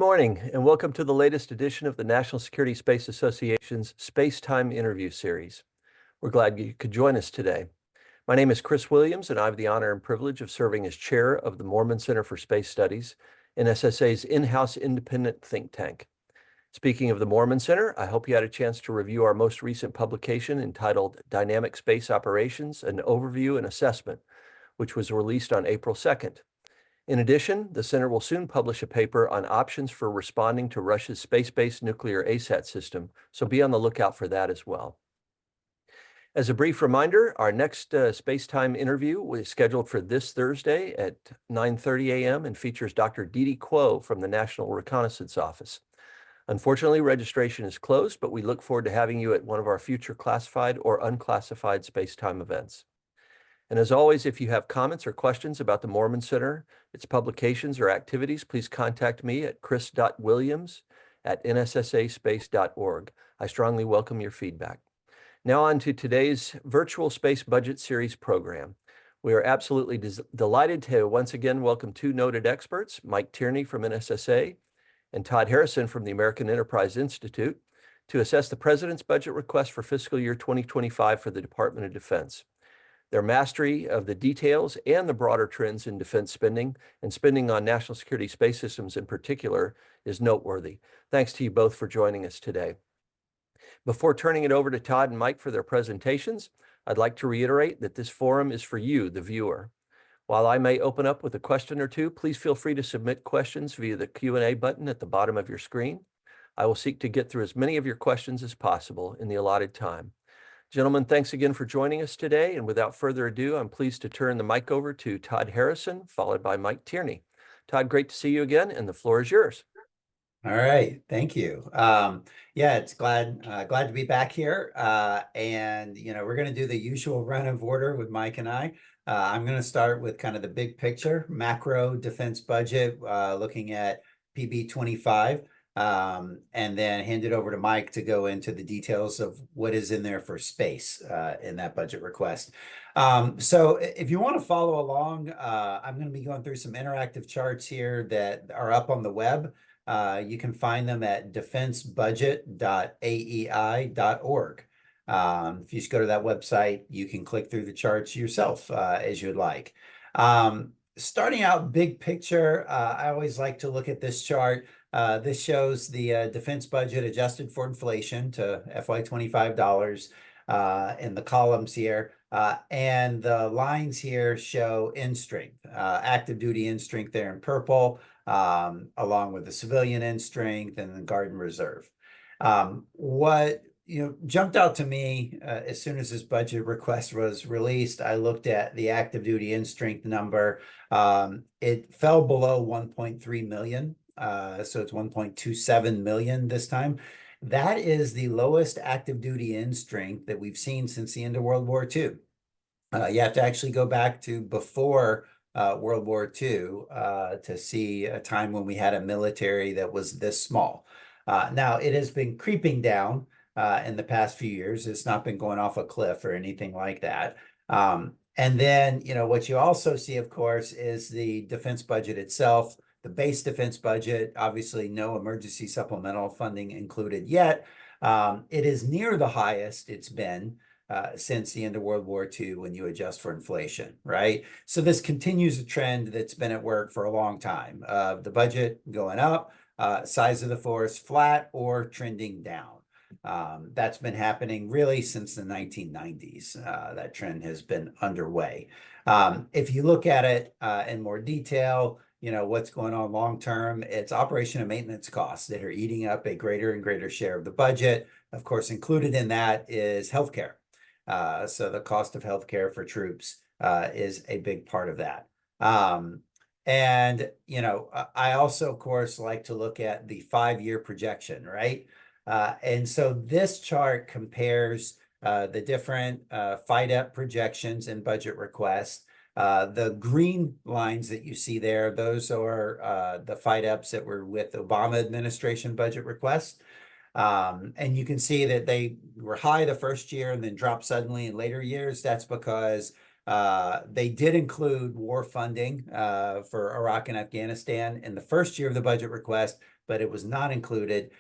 morning, and welcome to the latest edition of the National Security Space Association's Space-Time Interview Series. We're glad you could join us today. My name is Chris Williams, and I have the honor and privilege of serving as chair of the Moorman Center for Space Studies, NSSA's in-house independent think tank. Speaking of the Moorman Center, I hope you had a chance to review our most recent publication entitled Dynamic Space Operations, an Overview and Assessment, which was released on April 2nd. In addition, the center will soon publish a paper on options for responding to Russia's space-based nuclear ASAT system, so be on the lookout for that as well. As a brief reminder, our next Space-Time interview is scheduled for this Thursday at 9:30 a.m. and features Dr. Didi Kuo from the National Reconnaissance Office. Unfortunately, registration is closed, but we look forward to having you at one of our future classified or unclassified space-time events. And as always, if you have comments or questions about the Moorman Center, its publications or activities, please contact me at chris.williams@nssaspace.org. I strongly welcome your feedback. Now on to today's Virtual Space Budget Series program. We are absolutely delighted to once again welcome two noted experts, Mike Tierney from NSSA and Todd Harrison from the American Enterprise Institute, to assess the President's budget request for fiscal year 2025 for the Department of Defense. Their mastery of the details and the broader trends in defense spending and spending on national security space systems in particular is noteworthy. Thanks to you both for joining us today. Before turning it over to Todd and Mike for their presentations, I'd like to reiterate that this forum is for you, the viewer. While I may open up with a question or two, please feel free to submit questions via the Q&A button at the bottom of your screen. I will seek to get through as many of your questions as possible in the allotted time. Gentlemen, thanks again for joining us today. And without further ado, I'm pleased to turn the mic over to Todd Harrison, followed by Mike Tierney. Todd, great to see you again, and the floor is yours. All right, thank you. Yeah, it's glad to be back here. And we're going to do the usual run of order with Mike and I. I'm going to start with kind of the big picture, macro defense budget, looking at PB 25. And then hand it over to Mike to go into the details of what is in there for space in that budget request. So if you want to follow along, I'm going to be going through some interactive charts here that are up on the web. You can find them at defensebudget.aei.org. If you just go to that website, you can click through the charts yourself as you'd like. Starting out big picture, I always like to look at this chart. This shows the defense budget adjusted for inflation to FY25 dollars in the columns here. And the lines here show end strength, active duty end strength there in purple, along with the civilian end strength and the Guard and Reserve. What jumped out to me as soon as this budget request was released, I looked at the active duty end strength number. It fell below 1.3 million. So it's 1.27 million this time. That is the lowest active duty end strength that we've seen since the end of World War II. You have to actually go back to before World War II to see a time when we had a military that was this small. Now, it has been creeping down in the past few years. It's not been going off a cliff or anything like that. And then, what you also see, of course, is the defense budget itself. The base defense budget, obviously no emergency supplemental funding included yet. It is near the highest it's been since the end of World War II when you adjust for inflation, right? So this continues a trend that's been at work for a long time. The budget going up, size of the force flat or trending down. That's been happening really since the 1990s. That trend has been underway. If you look at it in more detail, what's going on long term, it's operation and maintenance costs that are eating up a greater and greater share of the budget. Of course, included in that is healthcare. So the cost of healthcare for troops is a big part of that. And I also, of course, like to look at the 5-year projection, right? And so this chart compares the different FYDP projections and budget requests. The green lines that you see there, those are the FYDPs that were with Obama administration budget requests. And you can see that they were high the first year and then dropped suddenly in later years. That's because They did include war funding for Iraq and Afghanistan in the first year of the budget request, but it was not included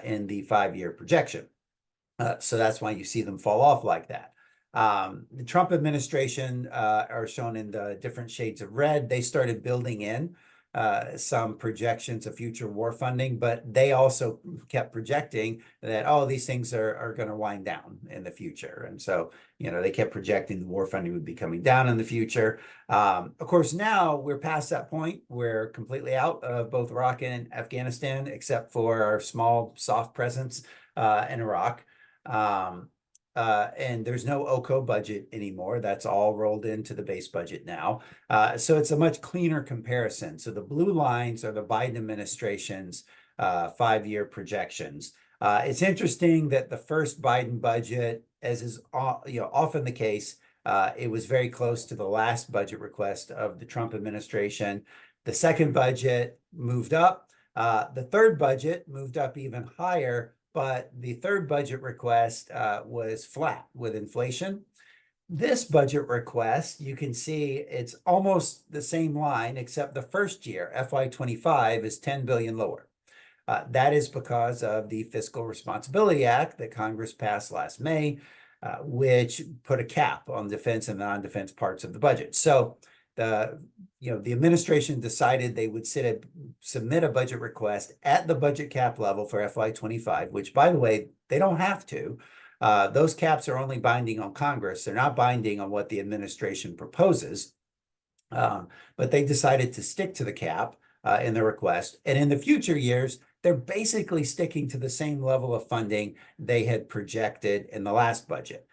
in the 5-year projection. So that's why you see them fall off like that. The Trump administration are shown in the different shades of red. They started building in some projections of future war funding, but they also kept projecting that, oh, these things are going to wind down in the future. And so, they kept projecting the war funding would be coming down in the future. Of course, now we're past that point. We're completely out of both Iraq and Afghanistan, except for our small, soft presence in Iraq. And there's no OCO budget anymore. That's all rolled into the base budget now. So it's a much cleaner comparison. So the blue lines are the Biden administration's 5-year projections. It's interesting that the first Biden budget, as is often the case, it was very close to the last budget request of the Trump administration. The second budget moved up. The third budget moved up even higher, but the third budget request was flat with inflation. This budget request, you can see it's almost the same line, except the first year, FY25, is $10 billion lower. That is because of the Fiscal Responsibility Act that Congress passed last May, which put a cap on defense and non-defense parts of the budget. So the administration decided they would submit a budget request at the budget cap level for FY25, which, by the way, they don't have to. Those caps are only binding on Congress. They're not binding on what the administration proposes. But they decided to stick to the cap in the request. And in the future years, they're basically sticking to the same level of funding they had projected in the last budget,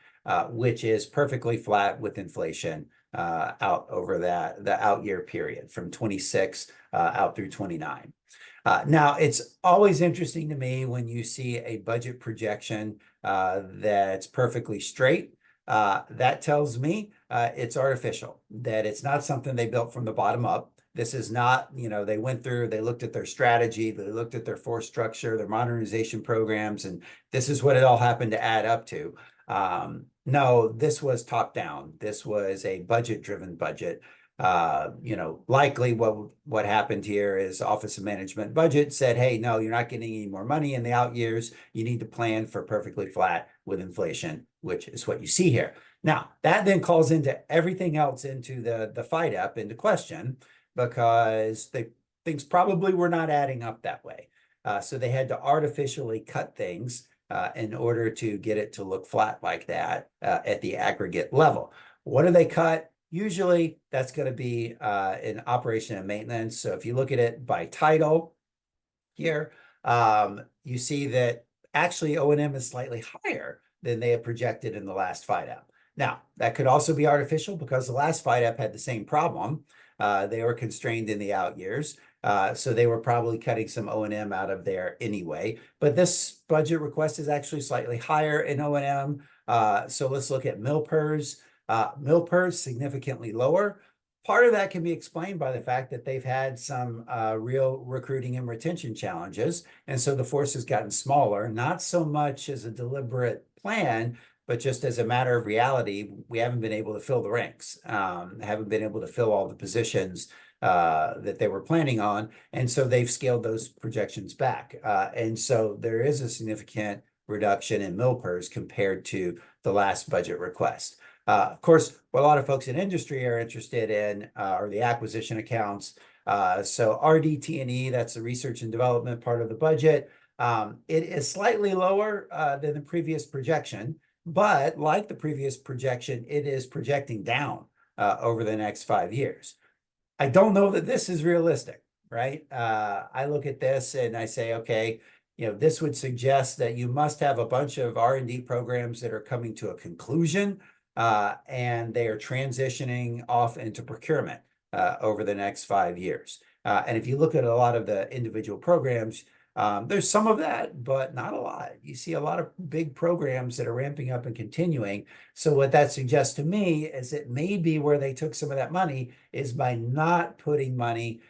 which is perfectly flat with inflation out over the out year period from 26 out through 29. Now, it's always interesting to me when you see a budget projection that's perfectly straight. That tells me it's artificial, that it's not something they built from the bottom up. This is not, they went through, they looked at their strategy, they looked at their force structure, their modernization programs, and this is what it all happened to add up to. No, this was top down. This was a budget-driven budget. Likely what happened here is Office of Management Budget said, hey, no, you're not getting any more money in the out years. You need to plan for perfectly flat with inflation, which is what you see here. Now, that then calls into everything else into the FYDP into question, because things probably were not adding up that way. So they had to artificially cut things in order to get it to look flat like that at the aggregate level. What do they cut? Usually that's going to be in operation and maintenance. So if you look at it by title here, you see that actually O&M is slightly higher than they had projected in the last FYDP. Now, that could also be artificial because the last FYDP had the same problem. They were constrained in the out years. So they were probably cutting some O&M out of there anyway. But this budget request is actually slightly higher in O&M. So let's look at MILPERS. MILPERS significantly lower. Part of that can be explained by the fact that they've had some real recruiting and retention challenges. And so the force has gotten smaller, not so much as a deliberate plan, but just as a matter of reality. We haven't been able to fill the ranks, haven't been able to fill all the positions that they were planning on. And so they've scaled those projections back. And so there is a significant reduction in MILPERS compared to the last budget request. Of course, what a lot of folks in industry are interested in are the acquisition accounts. So RDT&E, that's the research and development part of the budget. It is slightly lower than the previous projection, but like the previous projection, it is projecting down over the next 5 years. I don't know that this is realistic, right? I look at this and I say, okay, this would suggest that you must have a bunch of R&D programs that are coming to a conclusion, and they are transitioning off into procurement over the next 5 years. And if you look at a lot of the individual programs, there's some of that, but not a lot. You see a lot of big programs that are ramping up and continuing. So what that suggests to me is that maybe where they took some of that money is by not putting money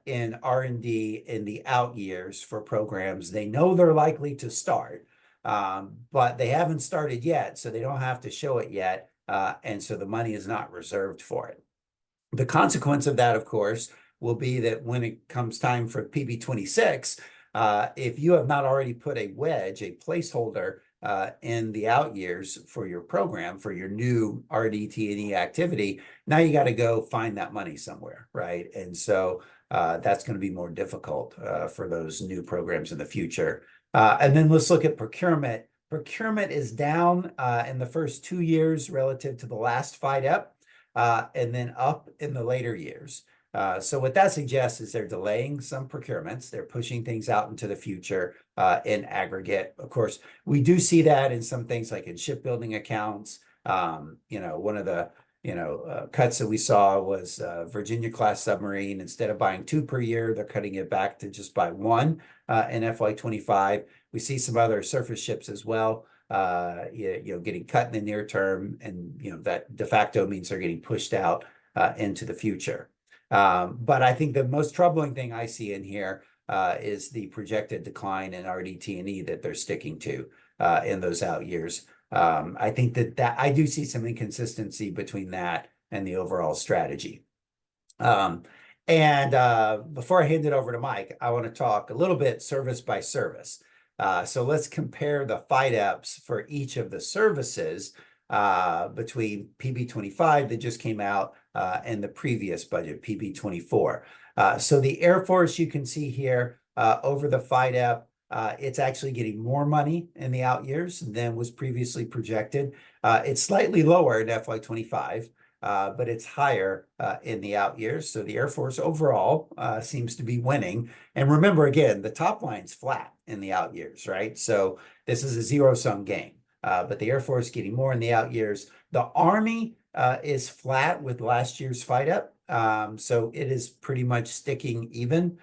in R&D in the out years for programs they know they're likely to start, but they haven't started yet, so they don't have to show it yet. and so the money is not reserved for it. The consequence of that, of course, will be that when it comes time for PB26, if you have not already put a wedge, a placeholder in the out years for your program, for your new RDT&E activity, now you got to go find that money somewhere, right? And so that's going to be more difficult for those new programs in the future. And then let's look at procurement. Procurement is down in the first 2 years relative to the last FIDEP, and then up in the later years. So what that suggests is they're delaying some procurements. They're pushing things out into the future in aggregate. Of course, we do see that in some things like in shipbuilding accounts. One of the cuts that we saw was Virginia class submarine. Instead of buying 2 per year, they're cutting it back to just buy 1 in FY25. We see some other surface ships as well, getting cut in the near term, and that de facto means they're getting pushed out into the future. But I think the most troubling thing I see in here is the projected decline in RDT&E that they're sticking to in those out years. I think that I do see some inconsistency between that and the overall strategy. And before I hand it over to Mike, I want to talk a little bit service by service. So let's compare the FIDEPs for each of the services between PB25 that just came out and the previous budget, PB24. So the Air Force, you can see here over the FIDEP, it's actually getting more money in the out years than was previously projected. It's slightly lower in FY25, but it's higher in the out years. So the Air Force overall seems to be winning. And remember, again, the top line's flat in the out years, right? So this is a zero-sum game. But the Air Force getting more in the out years. The Army is flat with last year's FIDEP. So it is pretty much sticking even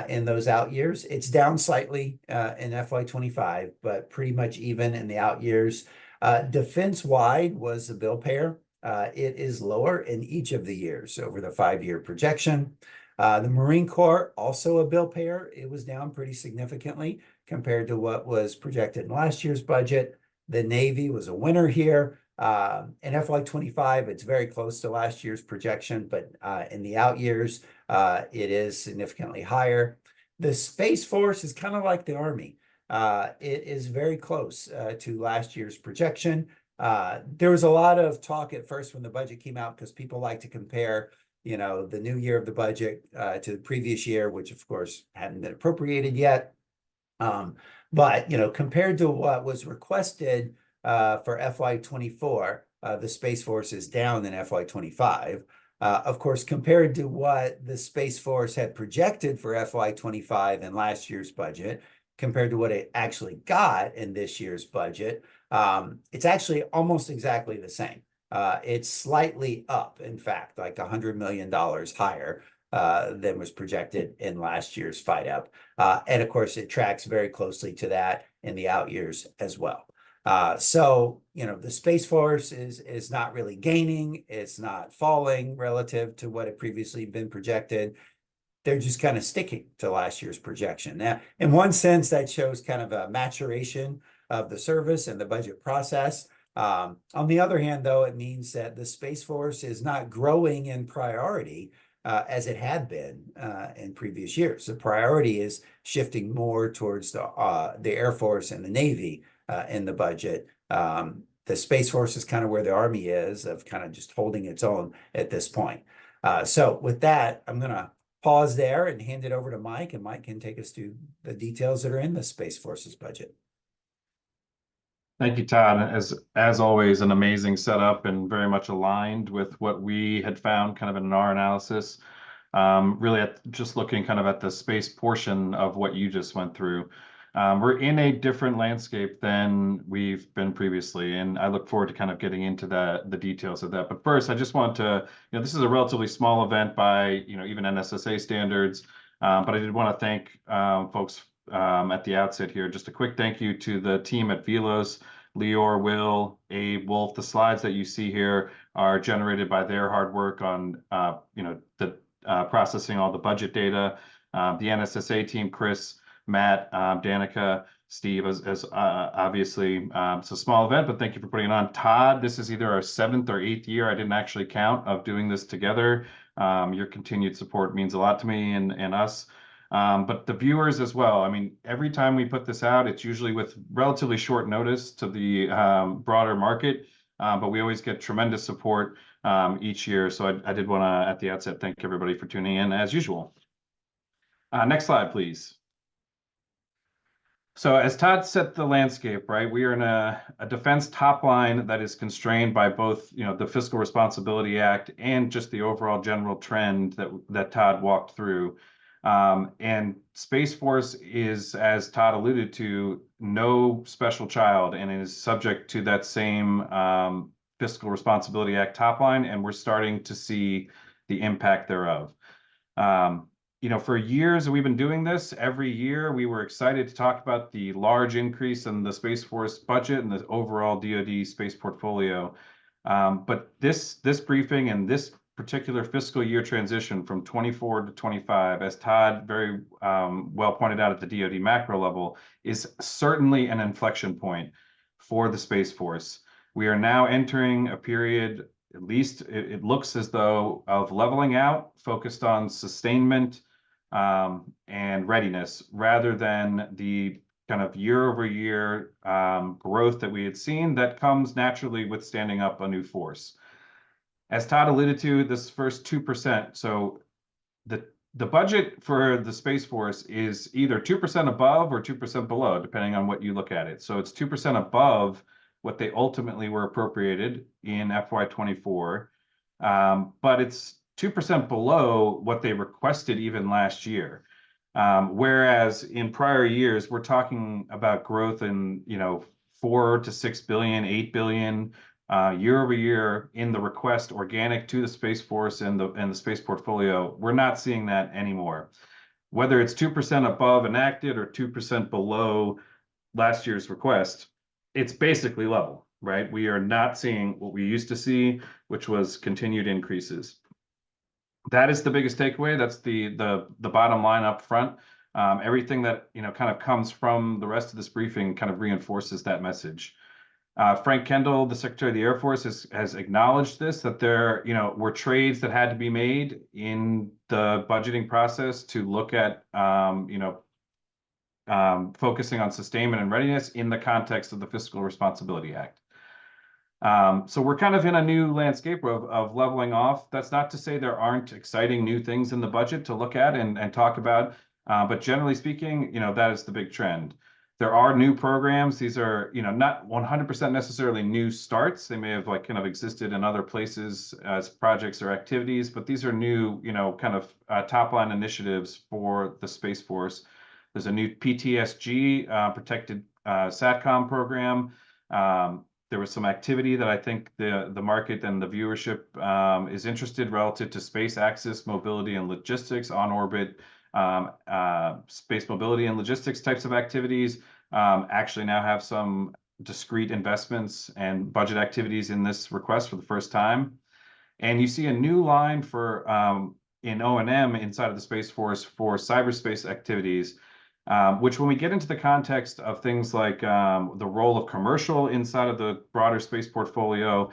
in those out years. It's down slightly in FY25, but pretty much even in the out years. Defense-wide was a bill payer. It is lower in each of the years over the 5-year projection. The Marine Corps, also a bill payer. It was down pretty significantly compared to what was projected in last year's budget. The Navy was a winner here. In FY25, it's very close to last year's projection, but in the out years, it is significantly higher. The Space Force is kind of like the Army. It is very close to last year's projection. There was a lot of talk at first when the budget came out because people like to compare, the new year of the budget to the previous year, which of course hadn't been appropriated yet. But compared to what was requested for FY24, the Space Force is down in FY25. Of course, compared to what the Space Force had projected for FY25 in last year's budget, compared to what it actually got in this year's budget, it's actually almost exactly the same. It's slightly up, in fact, like $100 million higher than was projected in last year's FIDEP. And of course, it tracks very closely to that in the out years as well. So, the Space Force is not really gaining. It's not falling relative to what had previously been projected. They're just kind of sticking to last year's projection. Now, in one sense, that shows kind of a maturation of the service and the budget process. On the other hand, though, it means that the Space Force is not growing in priority as it had been in previous years. The priority is shifting more towards the Air Force and the Navy in the budget. The Space Force is kind of where the Army is, of kind of just holding its own at this point. So with that, I'm going to pause there and hand it over to Mike, and Mike can take us through the details that are in the Space Force's budget. Thank you, Todd. As always, an amazing setup and very much aligned with what we had found kind of in our analysis. Really just looking kind of at the space portion of what you just went through. We're in a different landscape than we've been previously, and I look forward to kind of getting into the details of that. But first, I just want to, this is a relatively small event by, even NSSA standards, but I did want to thank folks at the outset here. Just a quick thank you to the team at Velos, Lior, Will, Abe, Wolf. The slides that you see here are generated by their hard work on, processing all the budget data. The NSSA team, Chris, Matt, Danica, Steve, as obviously it's a small event, but thank you for putting it on. Todd, this is either our 7th or 8th year, I didn't actually count, of doing this together. Your continued support means a lot to me and us. But the viewers as well. I mean, every time we put this out, it's usually with relatively short notice to the broader market, but we always get tremendous support each year. So I did want to, at the outset, thank everybody for tuning in as usual. Next slide, please. So as Todd set the landscape, right, we are in a defense top line that is constrained by both, the Fiscal Responsibility Act and just the overall general trend that Todd walked through. And Space Force is, as Todd alluded to, no special child and is subject to that same Fiscal Responsibility Act top line, and we're starting to see the impact thereof. For years we've been doing this. Every year we were excited to talk about the large increase in the Space Force budget and the overall DoD space portfolio. But this briefing and this particular fiscal year transition from 24 to 25, as Todd very well pointed out at the DoD macro level, is certainly an inflection point for the Space Force. We are now entering a period, at least it looks as though, of leveling out, focused on sustainment and readiness, rather than the kind of year-over-year growth that we had seen that comes naturally with standing up a new force. As Todd alluded to, this first 2%, so the budget for the Space Force is either 2% above or 2% below, depending on what you look at it. So it's 2% above what they ultimately were appropriated in FY24, but it's 2% below what they requested even last year. Whereas in prior years, we're talking about growth in, $4 to $6 billion, $8 billion year over year in the request organic to the Space Force and the space portfolio. We're not seeing that anymore. Whether it's 2% above enacted or 2% below last year's request, it's basically level, right? We are not seeing what we used to see, which was continued increases. That is the biggest takeaway. That's the bottom line up front. Everything that kind of comes from the rest of this briefing kind of reinforces that message. Frank Kendall, the Secretary of the Air Force, has acknowledged this, that there were trades that had to be made in the budgeting process to look at focusing on sustainment and readiness in the context of the Fiscal Responsibility Act. So we're kind of in a new landscape of leveling off. That's not to say there aren't exciting new things in the budget to look at and talk about, but generally speaking, that is the big trend. There are new programs. These are, not 100% necessarily new starts. They may have kind of existed in other places as projects or activities, but these are new, kind of top line initiatives for the Space Force. There's a new PTSG, Protected SATCOM program. There was some activity that I think the market and the viewership is interested relative to space access, mobility, and logistics, on-orbit space mobility and logistics types of activities. Actually now have some discrete investments and budget activities in this request for the first time. And you see a new line for in O&M inside of the Space Force for cyberspace activities, which when we get into the context of things like the role of commercial inside of the broader space portfolio,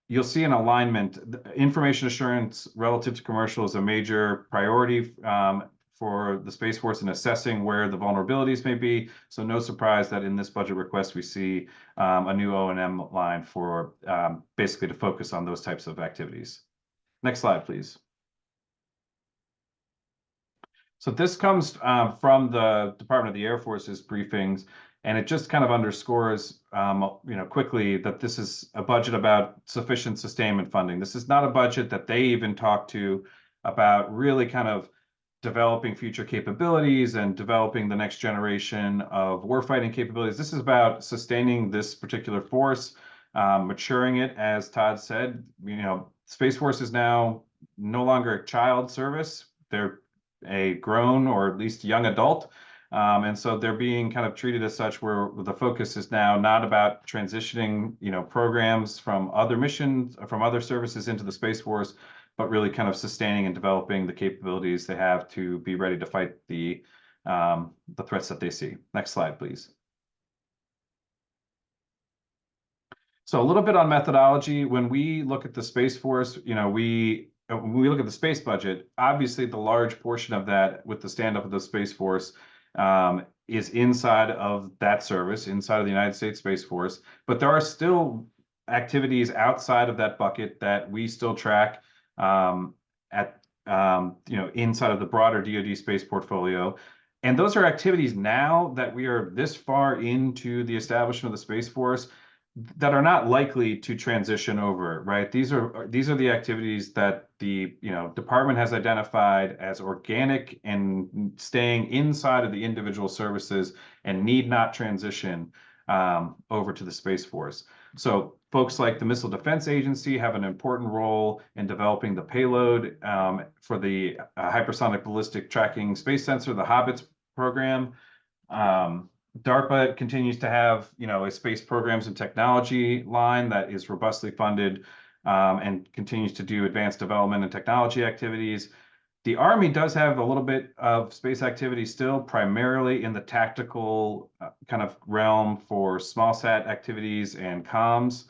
you'll see an alignment. Information assurance relative to commercial is a major priority for the Space Force in assessing where the vulnerabilities may be. So no surprise that in this budget request, we see a new O&M line for basically to focus on those types of activities. Next slide, please. So this comes from the Department of the Air Force's briefings, and it just kind of underscores, quickly that this is a budget about sufficient sustainment funding. This is not a budget that they even talk to about really kind of developing future capabilities and developing the next generation of warfighting capabilities. This is about sustaining this particular force, maturing it, as Todd said. Space Force is now no longer a child service. They're a grown or at least young adult. And so they're being kind of treated as such, where the focus is now not about transitioning, programs from other missions, from other services into the Space Force, but really kind of sustaining and developing the capabilities they have to be ready to fight the threats that they see. Next slide, please. So a little bit on methodology. When we look at the Space Force, when we look at the space budget, obviously the large portion of that with the stand up of the Space Force is inside of that service, inside of the United States Space Force. But there are still activities outside of that bucket that we still track inside of the broader DoD space portfolio. And those are activities now that we are this far into the establishment of the Space Force that are not likely to transition over, right? These are the activities that the department has identified as organic and staying inside of the individual services and need not transition over to the Space Force. So folks like the Missile Defense Agency have an important role in developing the payload for the Hypersonic Ballistic Tracking Space Sensor, the Hobbits program. DARPA continues to have, a space programs and technology line that is robustly funded and continues to do advanced development and technology activities. The Army does have a little bit of space activity still, primarily in the tactical kind of realm for small sat activities and comms.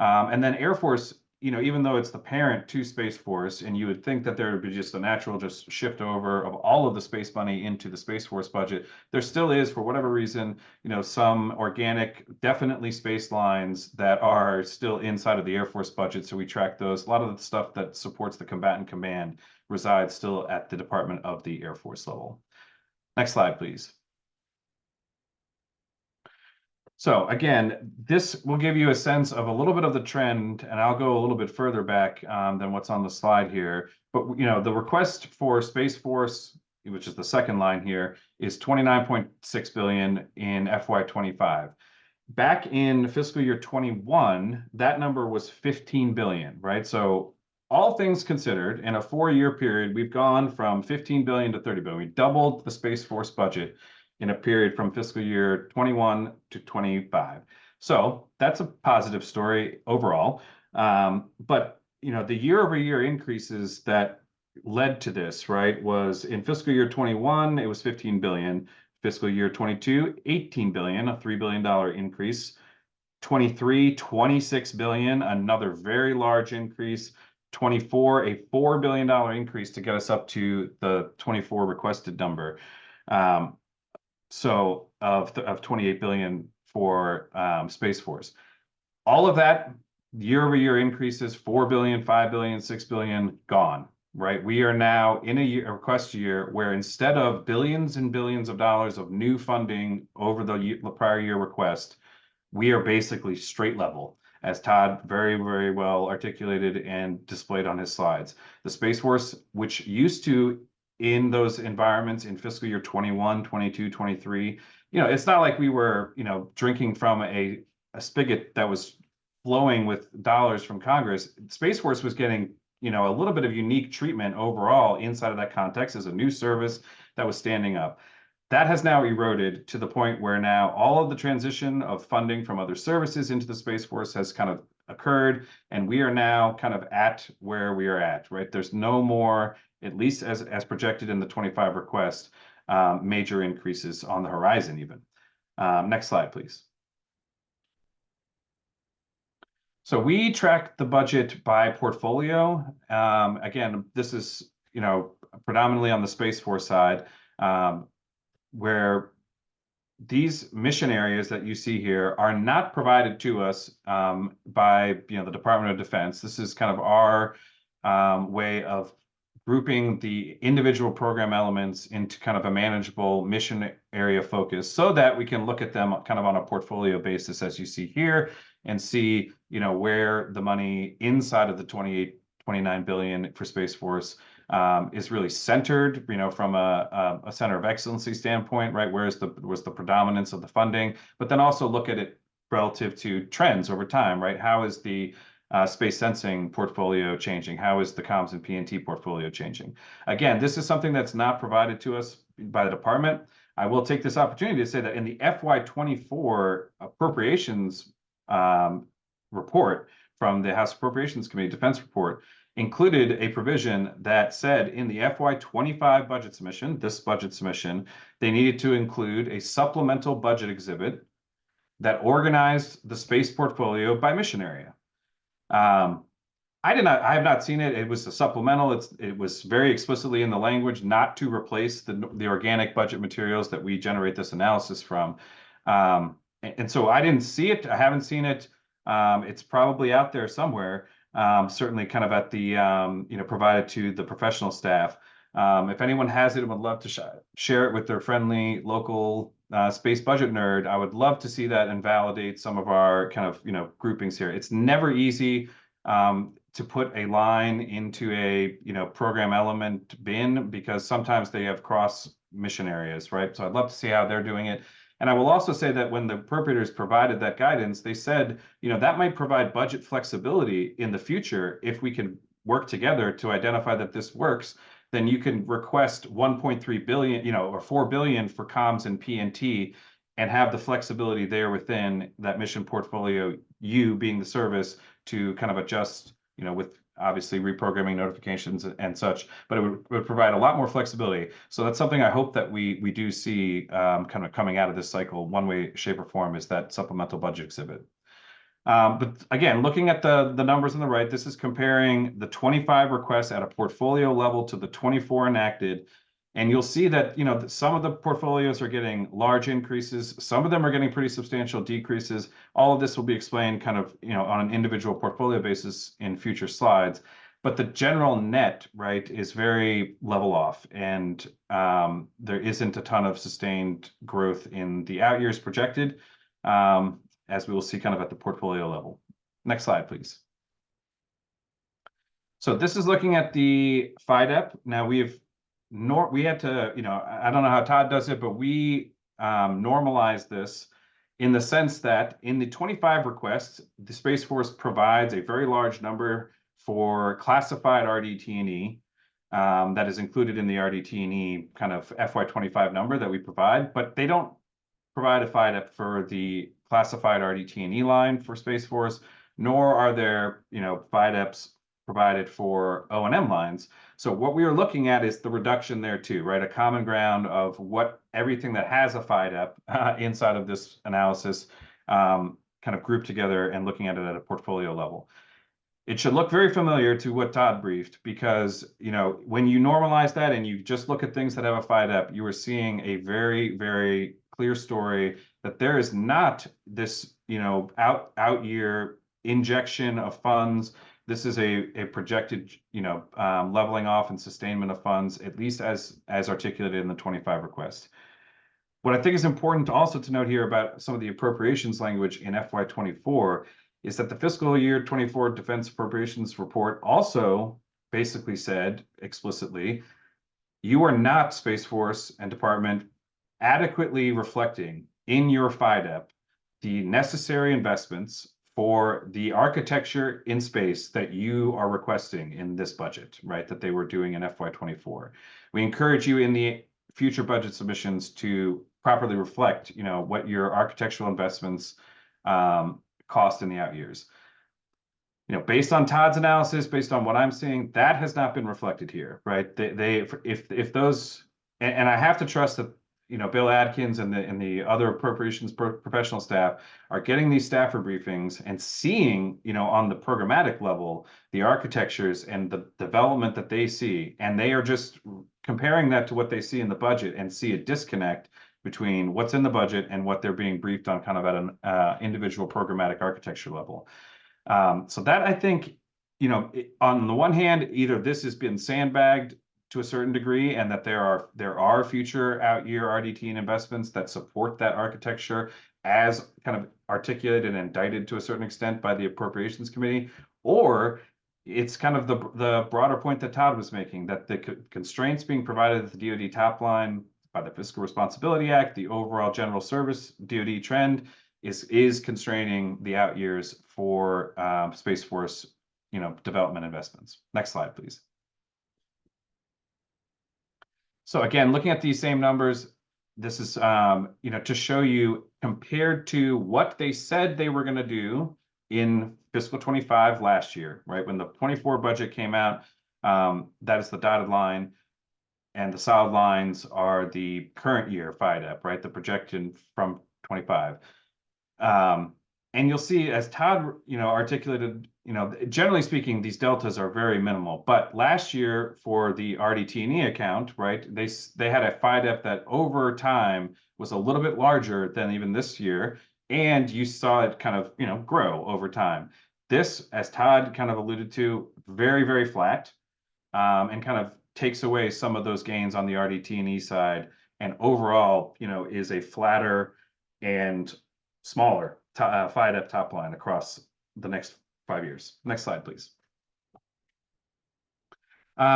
And then Air Force, even though it's the parent to Space Force, and you would think that there would be just a natural shift over of all of the space money into the Space Force budget, there still is, for whatever reason, some organic, definitely space lines that are still inside of the Air Force budget. So we track those. A lot of the stuff that supports the combatant command resides still at the Department of the Air Force level. Next slide, please. So again, this will give you a sense of a little bit of the trend, and I'll go a little bit further back than what's on the slide here. But the request for Space Force, which is the second line here, is $29.6 billion in FY25. Back in fiscal year 21, that number was $15 billion, right? So all things considered, in a 4-year period, we've gone from $15 billion to $30 billion. We doubled the Space Force budget in a period from fiscal year 21 to 25. So that's a positive story overall. But the year-over-year increases that led to this, right, was in fiscal year 21, it was $15 billion. Fiscal year 22, $18 billion, a $3 billion increase. 23, $26 billion, another very large increase. 24, a $4 billion increase to get us up to the 24 requested number. So of 28 billion for Space Force. All of that year-over-year increases, 4 billion, 5 billion, 6 billion, gone, right? We are now in a request year where instead of billions and billions of dollars of new funding over the prior year request, we are basically straight level, as Todd very, very well articulated and displayed on his slides. The Space Force, which used to, in those environments in fiscal year 21, 22, 23, it's not like we were, drinking from a spigot that was flowing with dollars from Congress. Space Force was getting, a little bit of unique treatment overall inside of that context as a new service that was standing up. That has now eroded to the point where now all of the transition of funding from other services into the Space Force has kind of occurred, and we are now kind of at where we are at, right? There's no more, at least as projected in the 25 request, major increases on the horizon even. Next slide, please. So we track the budget by portfolio. Again, this is, predominantly on the Space Force side, where these mission areas that you see here are not provided to us by the Department of Defense. This is kind of our way of grouping the individual program elements into kind of a manageable mission area focus so that we can look at them kind of on a portfolio basis, as you see here, and see where the money inside of the 29 billion for Space Force is really centered, from a center of excellency standpoint, right? Where's the predominance of the funding, but then also look at it relative to trends over time, right? How is the space sensing portfolio changing? How is the comms and PNT portfolio changing? Again, this is something that's not provided to us by the department. I will take this opportunity to say that in the FY24 appropriations report from the House Appropriations Committee Defense Report, included a provision that said in the FY25 budget submission, this budget submission, they needed to include a supplemental budget exhibit that organized the space portfolio by mission area. I have not seen it. It was a supplemental. It was very explicitly in the language not to replace the organic budget materials that we generate this analysis from. And so I didn't see it. I haven't seen it. It's probably out there somewhere. Certainly kind of at the, provided to the professional staff. If anyone has it and would love to share it with their friendly local space budget nerd, I would love to see that and validate some of our kind of, groupings here. It's never easy to put a line into a, program element bin, because sometimes they have cross mission areas, right? So I'd love to see how they're doing it. And I will also say that when the appropriators provided that guidance, they said, that might provide budget flexibility in the future if we can work together to identify that this works. Then you can request 1.3 billion, or 4 billion for comms and PNT, and have the flexibility there within that mission portfolio, you being the service, to kind of adjust, with obviously reprogramming notifications and such, but it would provide a lot more flexibility. So that's something I hope that we do see kind of coming out of this cycle, one way, shape, or form, is that supplemental budget exhibit. But again, looking at the numbers on the right, this is comparing the 25 requests at a portfolio level to the 24 enacted. And you'll see that, some of the portfolios are getting large increases. Some of them are getting pretty substantial decreases. All of this will be explained kind of, on an individual portfolio basis in future slides. But the general net, right, is very level off. And there isn't a ton of sustained growth in the out years projected, as we will see kind of at the portfolio level. Next slide, please. So this is looking at the FIDEP. Now we had to, I don't know how Todd does it, but we normalize this in the sense that in the 25 requests, the Space Force provides a very large number for classified RDT&E that is included in the RDT&E kind of FY25 number that we provide, but they don't provide a FIDEP for the classified RDT&E line for Space Force, nor are there, FIDEPs provided for O&M lines. So what we are looking at is the reduction there too, right? A common ground of what everything that has a FIDEP inside of this analysis kind of grouped together and looking at it at a portfolio level. It should look very familiar to what Todd briefed, because, when you normalize that and you just look at things that have a FIDEP, you are seeing a very, very clear story that there is not this, out year injection of funds. This is a projected, leveling off and sustainment of funds, at least as articulated in the 25 request. What I think is important also to note here about some of the appropriations language in FY24 is that the fiscal year 24 Defense Appropriations Report also basically said explicitly, you are not, Space Force and Department, adequately reflecting in your FIDEP the necessary investments for the architecture in space that you are requesting in this budget, right, that they were doing in FY24. We encourage you in the future budget submissions to properly reflect, what your architectural investments cost in the out years. Based on Todd's analysis, based on what I'm seeing, that has not been reflected here, right? If those, and I have to trust that, Bill Adkins and the other appropriations professional staff are getting these staffer briefings and seeing, on the programmatic level, the architectures and the development that they see, and they are just comparing that to what they see in the budget and see a disconnect between what's in the budget and what they're being briefed on kind of at an individual programmatic architecture level. So that, I think, on the one hand, either this has been sandbagged to a certain degree, and that there are future out year RDT and investments that support that architecture as kind of articulated and indicted to a certain extent by the Appropriations Committee, or it's kind of the broader point that Todd was making, that the constraints being provided at the DoD top line by the Fiscal Responsibility Act, the overall general service DoD trend is constraining the out years for Space Force, development investments. Next slide, please. So again, looking at these same numbers, this is, to show you compared to what they said they were going to do in fiscal 25 last year, right? When the 24 budget came out, that is the dotted line, and the solid lines are the current year FIDEP, right? The projection from 25. And you'll see, as Todd, articulated, generally speaking, these deltas are very minimal. But last year for the RDT&E account, right, they had a FIDEP that over time was a little bit larger than even this year, and you saw it kind of, grow over time. This, as Todd kind of alluded to, very, very flat, and kind of takes away some of those gains on the RDT&E side, and overall, is a flatter and smaller FIDEP top line across the next 5 years. Next slide, please.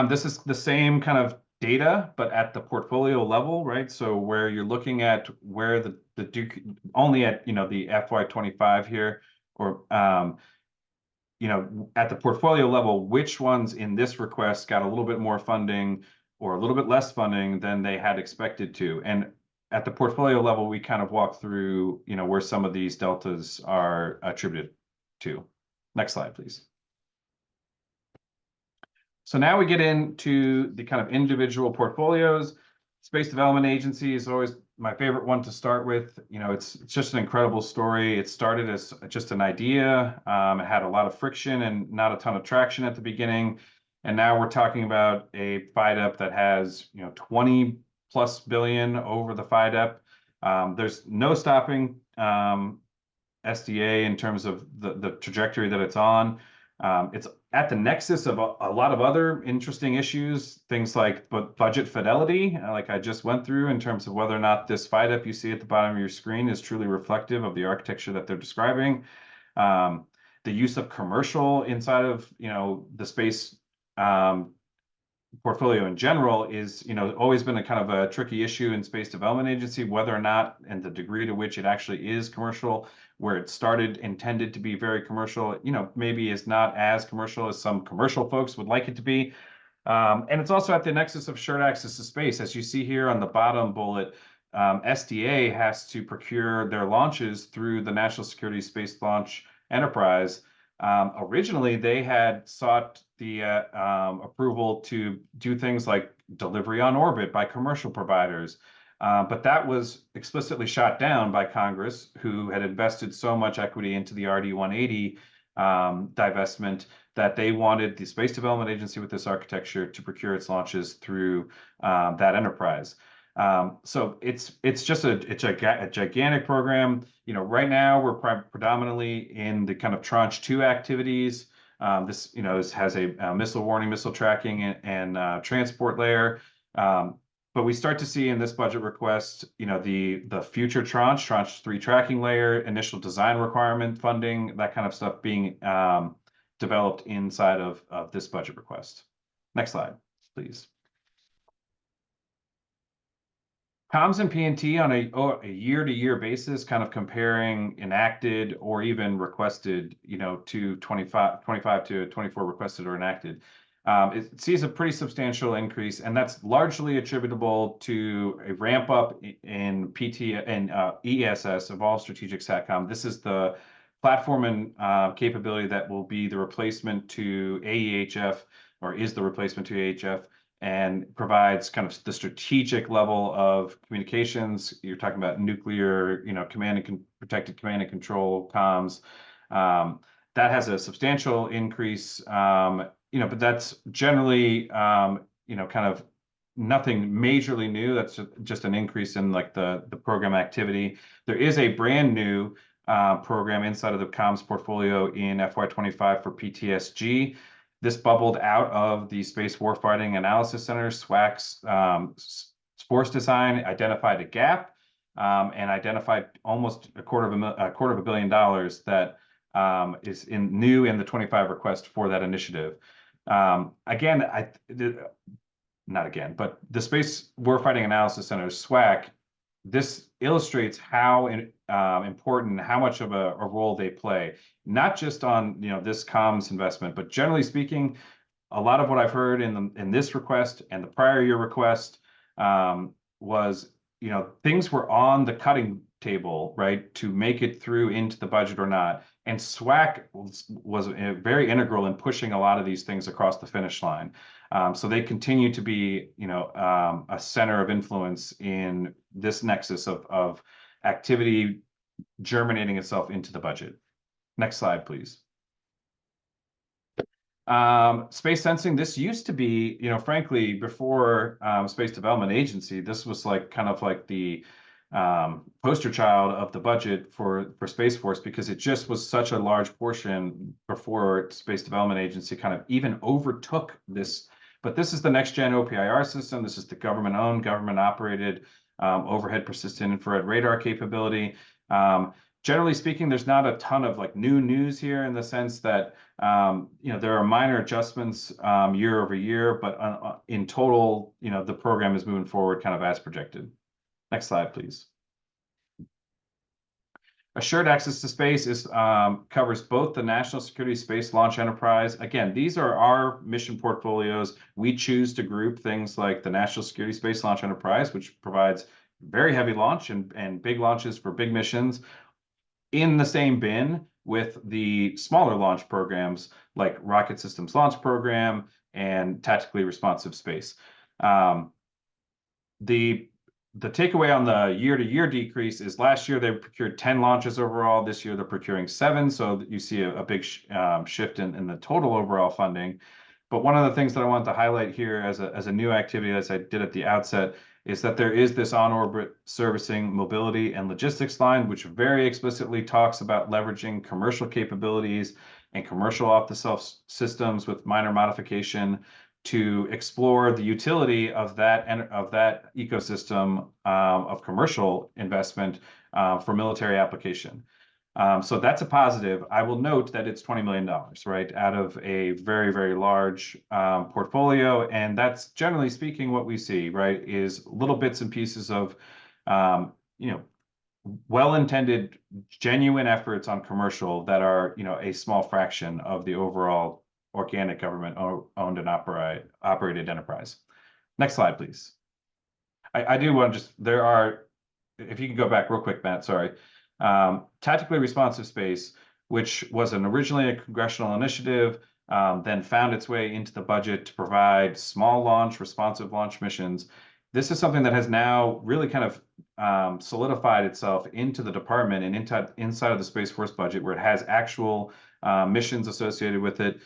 This is the same kind of data, but at the portfolio level, right? So where you're looking at where the Duke only at, the FY25 here, or at the portfolio level, which ones in this request got a little bit more funding or a little bit less funding than they had expected to. And at the portfolio level, we kind of walk through, where some of these deltas are attributed to. Next slide, please. So now we get into the kind of individual portfolios. Space Development Agency is always my favorite one to start with. It's just an incredible story. It started as just an idea. It had a lot of friction and not a ton of traction at the beginning. And now we're talking about a FIDEP that has, 20+ billion over the FIDEP. There's no stopping SDA in terms of the trajectory that it's on. It's at the nexus of a lot of other interesting issues, things like budget fidelity, like I just went through, in terms of whether or not this FIDEP you see at the bottom of your screen is truly reflective of the architecture that they're describing. The use of commercial inside of the space portfolio in general is always been a kind of a tricky issue in Space Development Agency, whether or not and the degree to which it actually is commercial. Where it started intended to be very commercial, maybe is not as commercial as some commercial folks would like it to be. And it's also at the nexus of shared access to space. As you see here on the bottom bullet, SDA has to procure their launches through the National Security Space Launch Enterprise. Originally, they had sought the approval to do things like delivery on orbit by commercial providers. But that was explicitly shot down by Congress, who had invested so much equity into the RD-180 divestment that they wanted the Space Development Agency with this architecture to procure its launches through that enterprise. So it's just a gigantic program. Right now we're predominantly in the kind of Tranche 2 activities. This has a missile warning, missile tracking, and transport layer. But we start to see in this budget request, the future Tranche 3 tracking layer, initial design requirement funding, that kind of stuff being developed inside of this budget request. Next slide, please. Comms and PNT on a year-to-year basis, kind of comparing enacted or even requested, to 25 to 24 requested or enacted. It sees a pretty substantial increase, and that's largely attributable to a ramp up in PT and ESS, Evolved Strategic SATCOM. This is the platform and capability that will be the replacement to AEHF, or is the replacement to AEHF, and provides kind of the strategic level of communications. You're talking about nuclear, protected command and control comms. That has a substantial increase. But that's generally, kind of nothing majorly new. That's just an increase in like the program activity. There is a brand new program inside of the comms portfolio in FY25 for PTSG. This bubbled out of the Space Warfighting Analysis Center, SWAC's force design, identified a gap, and identified almost a quarter of $1 billion that is new in the 25 request for that initiative. But the Space Warfighting Analysis Center, SWAC, this illustrates how important, how much of a role they play, not just on this comms investment, but generally speaking, a lot of what I've heard in this request and the prior year request was things were on the cutting table, right, to make it through into the budget or not. And SWAC was very integral in pushing a lot of these things across the finish line. So they continue to be, a center of influence in this nexus of activity germinating itself into the budget. Next slide, please. Space sensing, this used to be, frankly, before Space Development Agency, this was like kind of like the poster child of the budget for Space Force, because it just was such a large portion before Space Development Agency kind of even overtook this. But this is the next gen OPIR system. This is the government-owned, government-operated overhead persistent infrared radar capability. Generally speaking, there's not a ton of like new news here, in the sense that there are minor adjustments year over year, but in total, the program is moving forward kind of as projected. Next slide, please. Assured access to space covers both the National Security Space Launch Enterprise. Again, these are our mission portfolios. We choose to group things like the National Security Space Launch Enterprise, which provides very heavy launch and big launches for big missions, in the same bin with the smaller launch programs like Rocket Systems Launch Program and Tactically Responsive Space. The takeaway on the year-to-year decrease is last year they procured 10 launches overall. This year they're procuring 7, so you see a big shift in the total overall funding. But one of the things that I wanted to highlight here as a new activity, as I did at the outset, is that there is this on-orbit servicing, mobility, and logistics line, which very explicitly talks about leveraging commercial capabilities and commercial off-the-shelf systems with minor modification to explore the utility of that ecosystem of commercial investment for military application. So that's a positive. I will note that it's $20 million, right, out of a very, very large portfolio. And that's generally speaking what we see, right, is little bits and pieces of, well-intended, genuine efforts on commercial that are, a small fraction of the overall organic government owned and operated enterprise. Next slide, please. I do want to if you can go back real quick, Matt, sorry. Tactically Responsive Space, which was originally a congressional initiative, then found its way into the budget to provide small launch, responsive launch missions. This is something that has now really kind of solidified itself into the department and inside of the Space Force budget, where it has actual missions associated with it.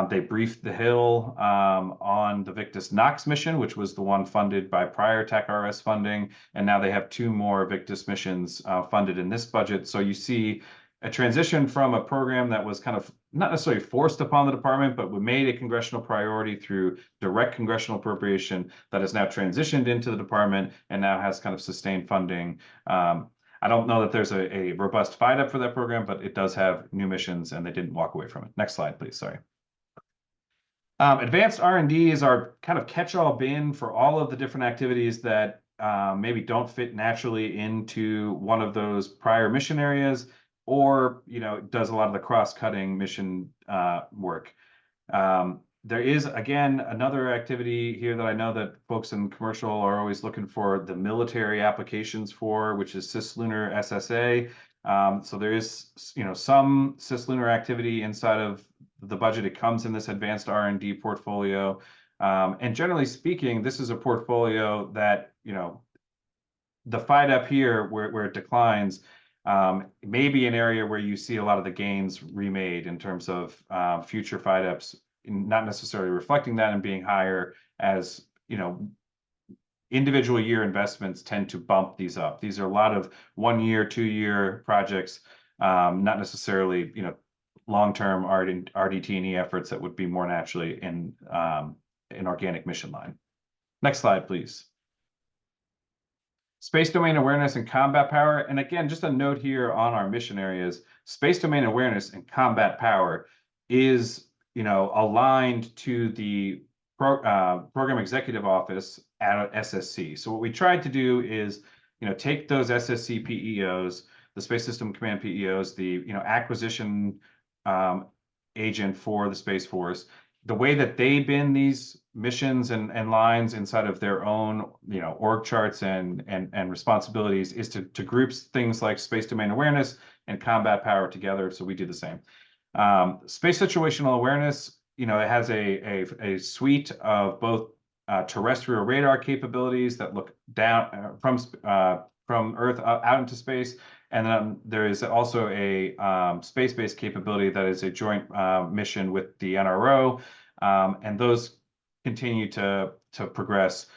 They briefed the Hill on the Victus Nox mission, which was the one funded by prior TAC-RS funding, and now they have 2 more Victus missions funded in this budget. So you see a transition from a program that was kind of not necessarily forced upon the department, but made a congressional priority through direct congressional appropriation, that has now transitioned into the department and now has kind of sustained funding. I don't know that there's a robust FIDUP for that program, but it does have new missions and they didn't walk away from it. Next slide, please. Sorry. Advanced R&D is our kind of catch-all bin for all of the different activities that maybe don't fit naturally into one of those prior mission areas, or does a lot of the cross-cutting mission work. There is, again, another activity here that I know that folks in commercial are always looking for the military applications for, which is cislunar SSA. So there is, some cislunar activity inside of the budget. It comes in this advanced R&D portfolio. And generally speaking, this is a portfolio that, the FIDUP here, where it declines, may be an area where you see a lot of the gains remade in terms of future FIDUPs, not necessarily reflecting that and being higher, as individual year investments tend to bump these up. These are a lot of 1-year, 2-year projects, not necessarily long-term RDT&E efforts that would be more naturally in an organic mission line. Next slide, please. Space domain awareness and combat power. And again, just a note here on our mission areas, space domain awareness and combat power is aligned to the Program Executive Office at SSC. So what we tried to do is, take those SSC PEOs, the Space System Command PEOs, the acquisition agent for the Space Force, the way that they bin these missions and lines inside of their own org charts and responsibilities is to group things like space domain awareness and combat power together. So we do the same. Space situational awareness, it has a suite of both terrestrial radar capabilities that look down from Earth out into space, And then there is also a space-based capability that is a joint mission with the NRO, and those continue to progress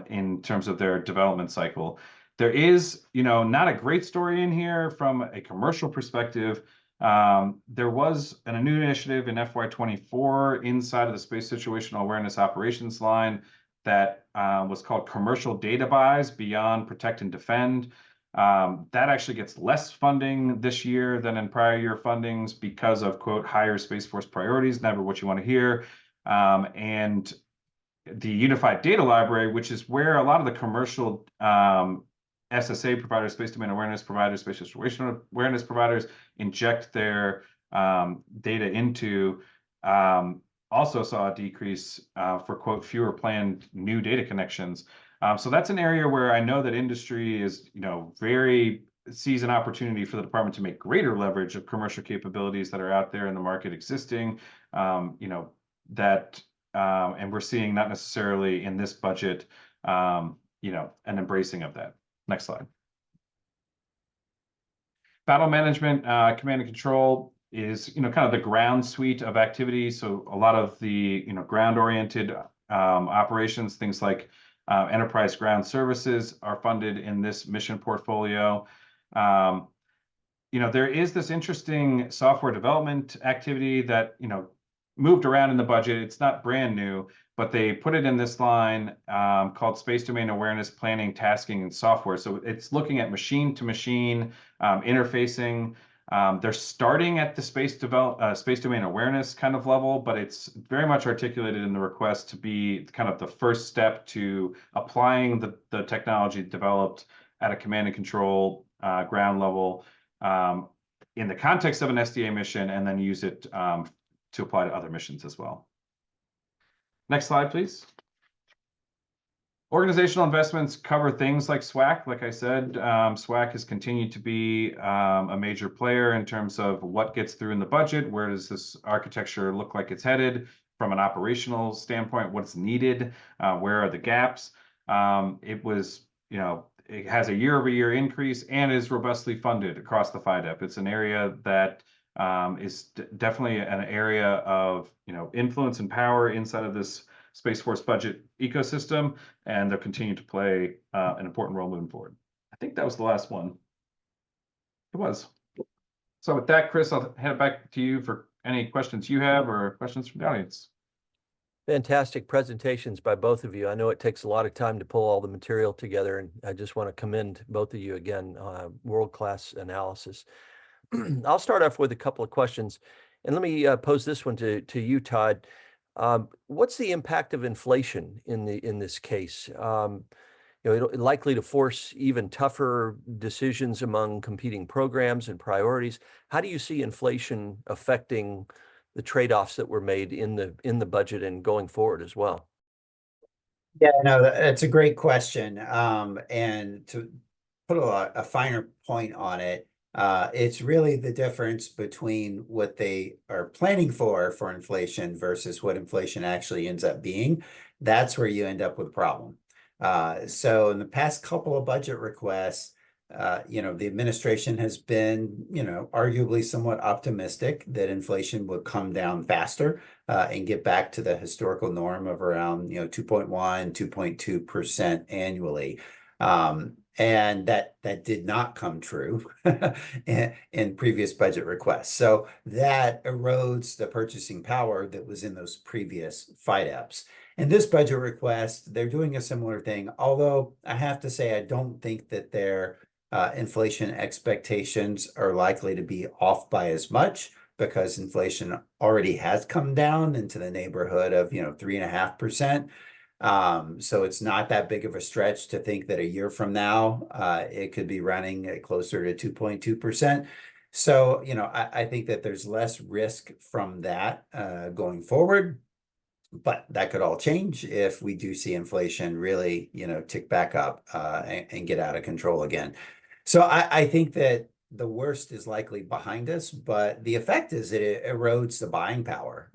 in terms of their development cycle. There is, not a great story in here from a commercial perspective. There was a new initiative in FY24 inside of the Space Situational Awareness Operations line that was called Commercial Data Buys Beyond Protect and Defend. That actually gets less funding this year than in prior year fundings because of, quote, higher Space Force priorities, never what you want to hear. And the Unified Data Library, which is where a lot of the commercial SSA providers, space domain awareness providers, space situational awareness providers inject their data into, also saw a decrease for, quote, fewer planned new data connections. So that's an area where I know that industry is, very sees an opportunity for the department to make greater leverage of commercial capabilities that are out there in the market existing, and we're seeing not necessarily in this budget, an embracing of that. Next slide. Battle management, command and control is, kind of the ground suite of activities. So a lot of the, ground-oriented operations, things like enterprise ground services are funded in this mission portfolio. There is this interesting software development activity that, moved around in the budget. It's not brand new, but they put it in this line called Space Domain Awareness Planning, Tasking, and Software. So it's looking at machine-to-machine interfacing. They're starting at the space domain awareness kind of level, but it's very much articulated in the request to be kind of the first step to applying the technology developed at a command and control ground level in the context of an SDA mission, and then use it to apply to other missions as well. Next slide, please. Organizational investments cover things like SWAC. Like I said, SWAC has continued to be a major player in terms of what gets through in the budget. Where does this architecture look like it's headed from an operational standpoint? What's needed? Where are the gaps? It was, it has a year-over-year increase and is robustly funded across the FIDEP. It's an area that is definitely an area of influence and power inside of this Space Force budget ecosystem, and they'll continue to play an important role moving forward. I think that was the last one. It was. So with that, Chris, I'll hand it back to you for any questions you have or questions from the audience. Fantastic presentations by both of you. I know it takes a lot of time to pull all the material together, and I just want to commend both of you again. World-class analysis. I'll start off with a couple of questions, and let me pose this one to you, Todd. What's the impact of inflation in this case? Likely to force even tougher decisions among competing programs and priorities. How do you see inflation affecting the trade-offs that were made in the budget and going forward as well? Yeah, no, that's a great question. And to put a finer point on it, it's really the difference between what they are planning for inflation versus what inflation actually ends up being. That's where you end up with a problem. So in the past couple of budget requests, the administration has been, arguably somewhat optimistic that inflation would come down faster and get back to the historical norm of around, 2.1, 2.2% annually. And that did not come true in previous budget requests. So that erodes the purchasing power that was in those previous FIDEPs. In this budget request, they're doing a similar thing, although I have to say I don't think that their inflation expectations are likely to be off by as much, because inflation already has come down into the neighborhood of 3.5%. So it's not that big of a stretch to think that a year from now, it could be running at closer to 2.2%. So, I think that there's less risk from that going forward, but that could all change if we do see inflation really, tick back up and get out of control again. So I think that the worst is likely behind us, but the effect is it erodes the buying power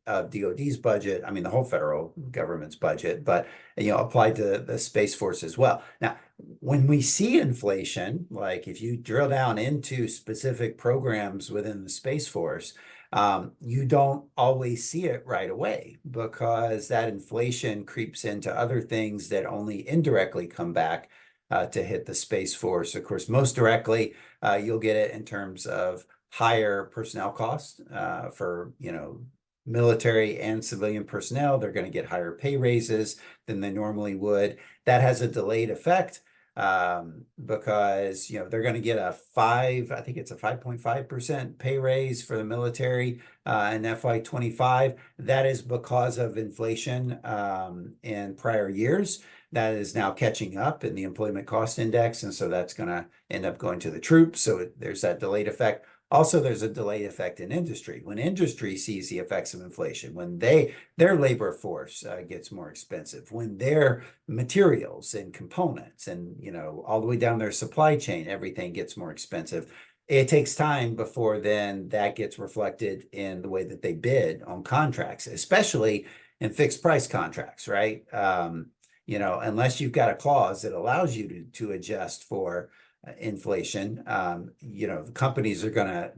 of DOD's budget. I mean, the whole federal government's budget, but applied to the Space Force as well. Now, when we see inflation, like if you drill down into specific programs within the Space Force, you don't always see it right away because that inflation creeps into other things that only indirectly come back to hit the Space Force. Of course, most directly, you'll get it in terms of higher personnel costs for, military and civilian personnel. They're going to get higher pay raises than they normally would. That has a delayed effect because, they're going to get I think it's a 5.5% pay raise for the military in FY25. That is because of inflation in prior years. That is now catching up in the employment cost index. And so that's going to end up going to the troops. So there's that delayed effect. Also, there's a delayed effect in industry. When industry sees the effects of inflation, when their labor force gets more expensive, when their materials and components and, all the way down their supply chain, everything gets more expensive. It takes time before then that gets reflected in the way that they bid on contracts, especially in fixed price contracts, right? Unless you've got a clause that allows you to adjust for inflation, the companies are gonna,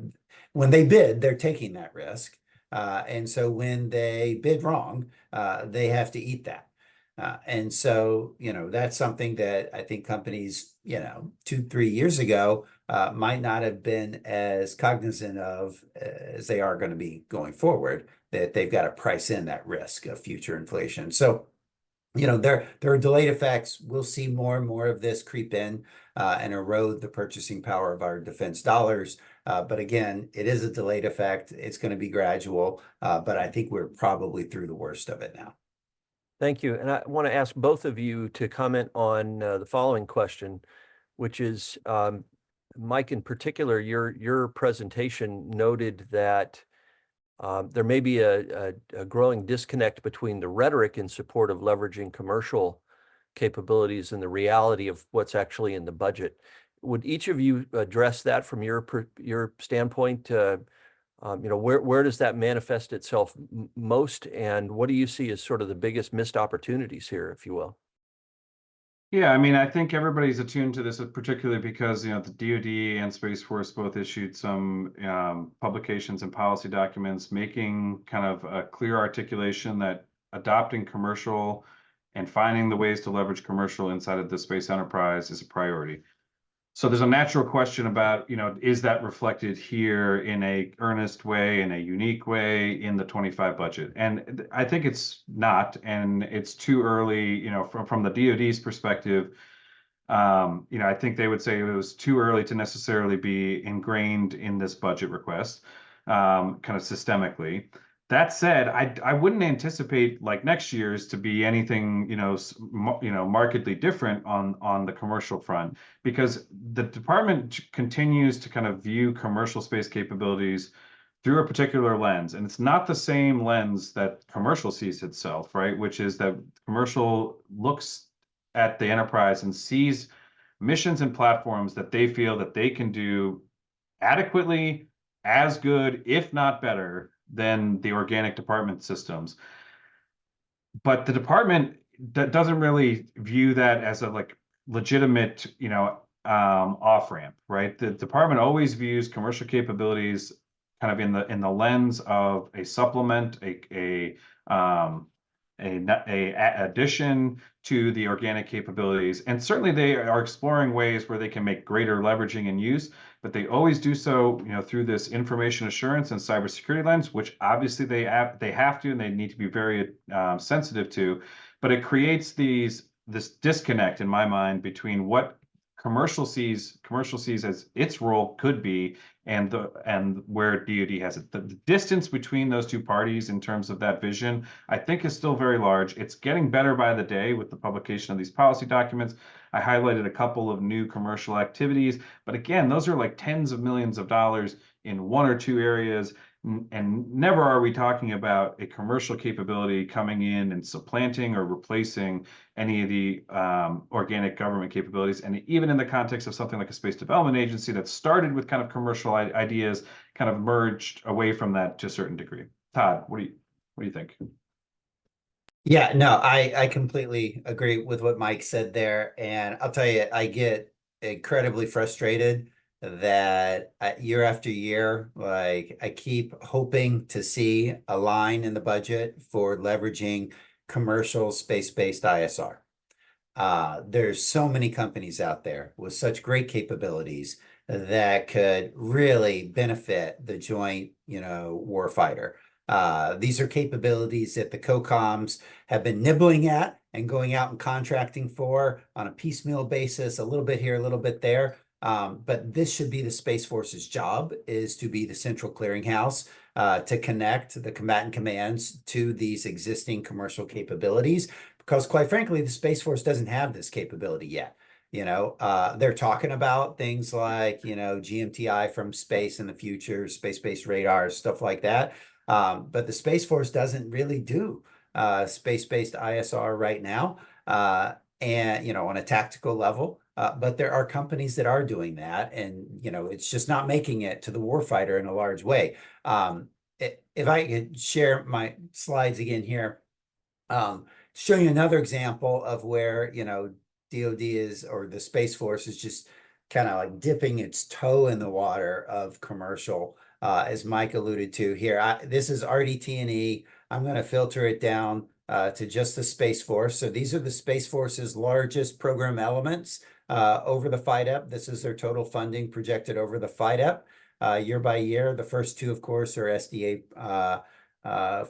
when they bid, they're taking that risk. And so when they bid wrong, they have to eat that. And so, that's something that I think companies, 2-3 years ago, might not have been as cognizant of as they are going to be going forward, that they've got to price in that risk of future inflation. So, there are delayed effects. We'll see more and more of this creep in and erode the purchasing power of our defense dollars. But again, it is a delayed effect. It's going to be gradual, but I think we're probably through the worst of it now. Thank you. And I want to ask both of you to comment on the following question, which is, Mike, in particular, your presentation noted that there may be a growing disconnect between the rhetoric in support of leveraging commercial capabilities and the reality of what's actually in the budget. Would each of you address that from your standpoint? Where does that manifest itself most, and what do you see as sort of the biggest missed opportunities here, if you will? Yeah, I mean, I think everybody's attuned to this, particularly because, the DoD and Space Force both issued some publications and policy documents making kind of a clear articulation that adopting commercial and finding the ways to leverage commercial inside of the space enterprise is a priority. So there's a natural question about, is that reflected here in a earnest way, in a unique way in the 25 budget? And I think it's not, and it's too early, from the DoD's perspective. I think they would say it was too early to necessarily be ingrained in this budget request, kind of systemically. That said, I wouldn't anticipate like next year's to be anything, markedly different on the commercial front, because the department continues to kind of view commercial space capabilities through a particular lens, and it's not the same lens that commercial sees itself, right? Which is that commercial looks at the enterprise and sees missions and platforms that they feel that they can do adequately, as good, if not better, than the organic department systems. But the department doesn't really view that as a legitimate, off-ramp, right? The department always views commercial capabilities kind of in the lens of a supplement, a addition to the organic capabilities. And certainly they are exploring ways where they can make greater leveraging and use, but they always do so, through this information assurance and cybersecurity lens, which obviously they have to, and they need to be very sensitive to. But it creates this disconnect in my mind between what commercial sees as its role could be and where DoD has it. The distance between those two parties in terms of that vision, I think, is still very large. It's getting better by the day with the publication of these policy documents. I highlighted a couple of new commercial activities, but again, those are like tens of millions of dollars in one or two areas. And never are we talking about a commercial capability coming in and supplanting or replacing any of the organic government capabilities. And even in the context of something like a space development agency that started with kind of commercial ideas, kind of merged away from that to a certain degree. Todd, what do you think? Yeah, no, I completely agree with what Mike said there. And I'll tell you, I get incredibly frustrated that year after year, like I keep hoping to see a line in the budget for leveraging commercial space-based ISR. There's so many companies out there with such great capabilities that could really benefit the joint, warfighter. These are capabilities that the COCOMs have been nibbling at and going out and contracting for on a piecemeal basis, a little bit here, a little bit there. But this should be the Space Force's job, is to be the central clearinghouse to connect the combatant commands to these existing commercial capabilities. Because quite frankly, the Space Force doesn't have this capability yet. They're talking about things like, GMTI from space in the future, space-based radars, stuff like that. But the Space Force doesn't really do space-based ISR right now, and on a tactical level. But there are companies that are doing that, and it's just not making it to the warfighter in a large way. If I could share my slides again here, show you another example of where DOD is, or the Space Force is just kind of like dipping its toe in the water of commercial. As Mike alluded to here, this is RDT&E. I'm going to filter it down to just the Space Force. So these are the Space Force's largest program elements over the FYDP. This is their total funding projected over the FYDP year by year. The first two, of course, are SDA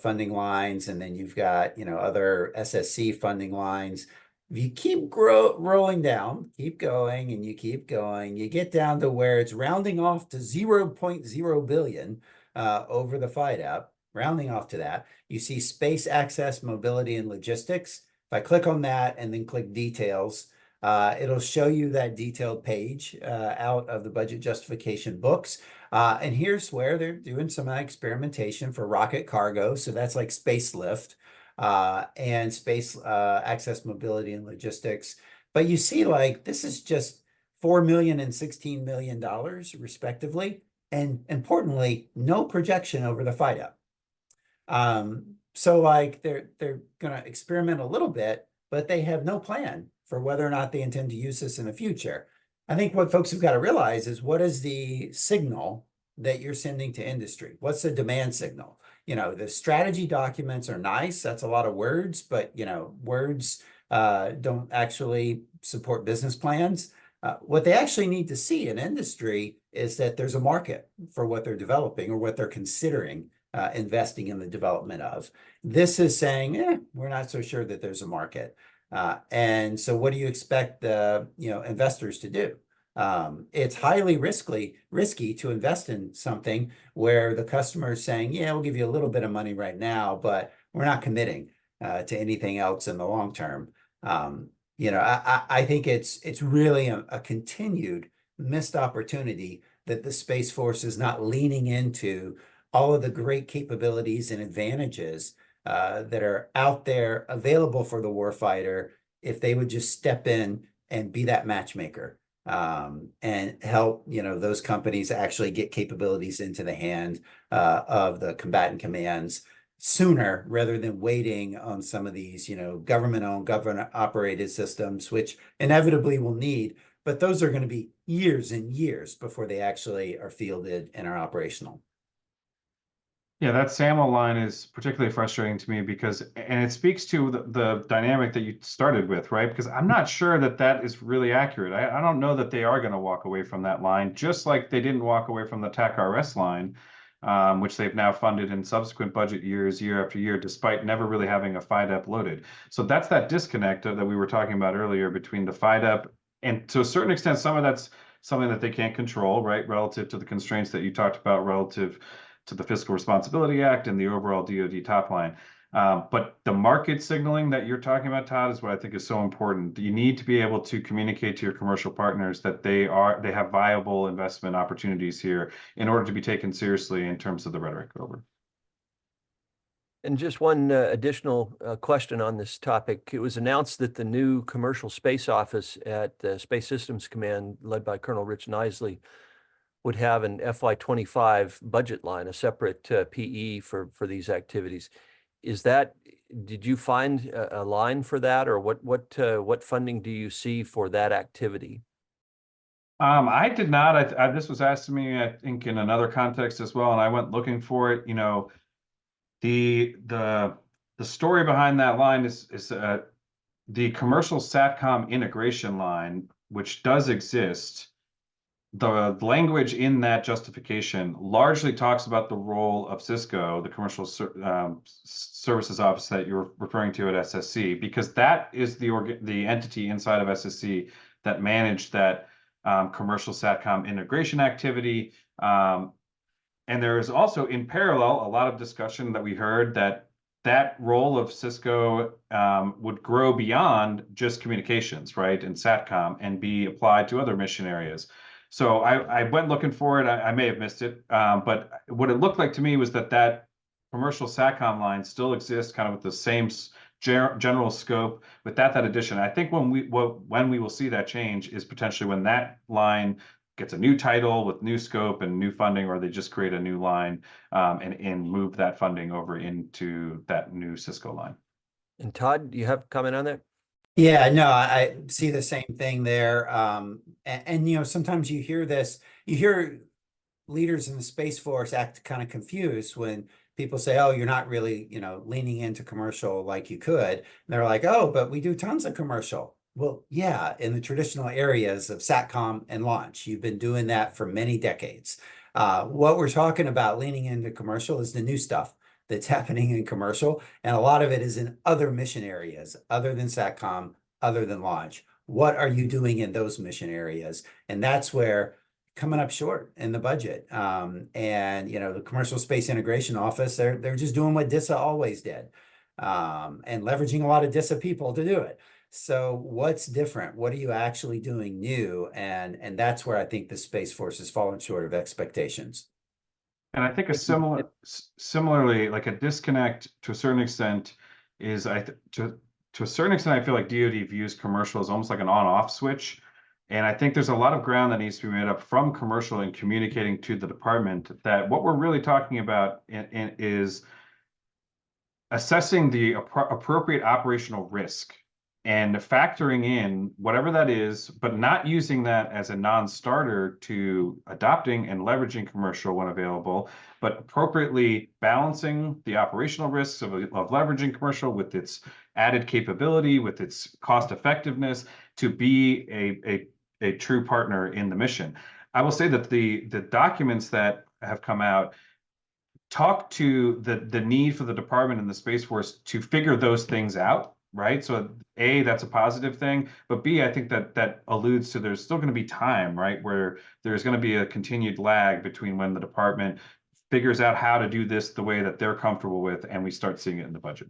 funding lines, and then you've got other SSC funding lines. If you keep rolling down, keep going, and you keep going, you get down to where it's rounding off to 0.0 billion over the FYDP. Rounding off to that, you see space access, mobility, and logistics. If I click on that and then click details, it'll show you that detailed page out of the budget justification books. And here's where they're doing some experimentation for rocket cargo. So that's like space lift and space access, mobility, and logistics. But you see, like, this is just $4 million and $16 million respectively. And importantly, no projection over the FYDP. So like they're going to experiment a little bit, but they have no plan for whether or not they intend to use this in the future. I think what folks have got to realize is, what is the signal that you're sending to industry? What's the demand signal? The strategy documents are nice. That's a lot of words, but words don't actually support business plans. What they actually need to see in industry is that there's a market for what they're developing or what they're considering investing in the development of. This is saying, we're not so sure that there's a market. And so what do you expect the investors to do? It's highly risky to invest in something where the customer is saying, yeah, we'll give you a little bit of money right now, but we're not committing to anything else in the long term. I think it's really a continued missed opportunity that the Space Force is not leaning into all of the great capabilities and advantages that are out there available for the warfighter, if they would just step in and be that matchmaker and help those companies actually get capabilities into the hand of the combatant commands sooner, rather than waiting on some of these government-owned, government-operated systems, which inevitably will need, but those are going to be years and years before they actually are fielded and are operational. Yeah, that SAML line is particularly frustrating to me because, and it speaks to the dynamic that you started with, right? Because I'm not sure that that is really accurate. I don't know that they are going to walk away from that line, just like they didn't walk away from the TAC-RS line, which they've now funded in subsequent budget years, year after year, despite never really having a FYDP loaded. So that's that disconnect that we were talking about earlier between the FYDP, and to a certain extent, some of that's something that they can't control, right? Relative to the constraints that you talked about, relative to the Fiscal Responsibility Act and the overall DoD top line. But the market signaling that you're talking about, Todd, is what I think is so important. You need to be able to communicate to your commercial partners that they have viable investment opportunities here in order to be taken seriously in terms of the rhetoric over. And just one additional question on this topic. It was announced that the new commercial space office at Space Systems Command, led by Colonel Rich Nisley, would have an FY25 budget line, a separate PE for these activities. Did you find a line for that, or what funding do you see for that activity? I did not. This was asked to me, I think, in another context as well, and I went looking for it. You know, the story behind that line is the commercial SATCOM integration line, which does exist. The language in that justification largely talks about the role of Cisco, the commercial services office that you're referring to at SSC, because that is the entity inside of SSC that managed that commercial SATCOM integration activity. And there is also, in parallel, a lot of discussion that we heard that role of Cisco would grow beyond just communications, right, and SATCOM, and be applied to other mission areas. So I went looking for it. I may have missed it, but what it looked like to me was that commercial SATCOM line still exists, kind of with the same general scope, with that addition. I think when we will see that change is potentially when that line gets a new title with new scope and new funding, or they just create a new line and move that funding over into that new Cisco line. And Todd, do you have a comment on that? Yeah, no, I see the same thing there. And you know, sometimes you hear leaders in the Space Force act kind of confused when people say, oh, you're not really, you know, leaning into commercial like you could. And they're like, oh, but we do tons of commercial. Well, yeah, in the traditional areas of SATCOM and launch, you've been doing that for many decades. What we're talking about leaning into commercial is the new stuff that's happening in commercial. And a lot of it is in other mission areas, other than SATCOM, other than launch. What are you doing in those mission areas? And that's where coming up short in the budget. And, you know, the Commercial Space Integration Office, they're just doing what DISA always did, and leveraging a lot of DISA people to do it. So what's different? What are you actually doing new? And that's where I think the Space Force has fallen short of expectations. And I think similarly, like a disconnect to a certain extent is to a certain extent, I feel like DoD views commercial as almost like an on-off switch. And I think there's a lot of ground that needs to be made up from commercial and communicating to the department that what we're really talking about is assessing the appropriate operational risk and factoring in whatever that is, but not using that as a non-starter to adopting and leveraging commercial when available, but appropriately balancing the operational risks of leveraging commercial with its added capability, with its cost effectiveness, to be a true partner in the mission. I will say that the documents that have come out talk to the need for the department and the Space Force to figure those things out, right? So A, that's a positive thing, but B, I think that alludes to there's still going to be time, right, where there's going to be a continued lag between when the department figures out how to do this the way that they're comfortable with, and we start seeing it in the budget.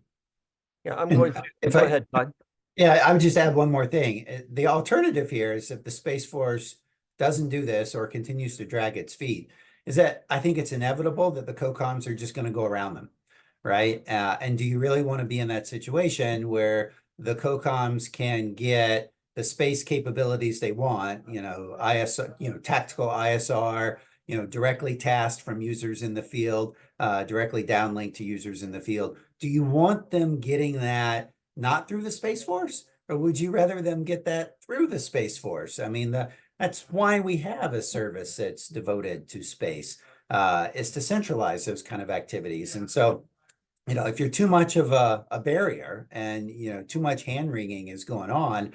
Yeah, I'm going to go ahead, Todd. Yeah, I would just add one more thing. The alternative here is if the Space Force doesn't do this or continues to drag its feet, is that I think it's inevitable that the COCOMs are just going to go around them, right? And do you really want to be in that situation where the COCOMs can get the space capabilities they want, you know, tactical ISR, you know, directly tasked from users in the field, directly downlinked to users in the field? Do you want them getting that not through the Space Force, or would you rather them get that through the Space Force? I mean, that's why we have a service that's devoted to space, is to centralize those kind of activities. And so, you know, if you're too much of a barrier and, you know, too much hand-wringing is going on,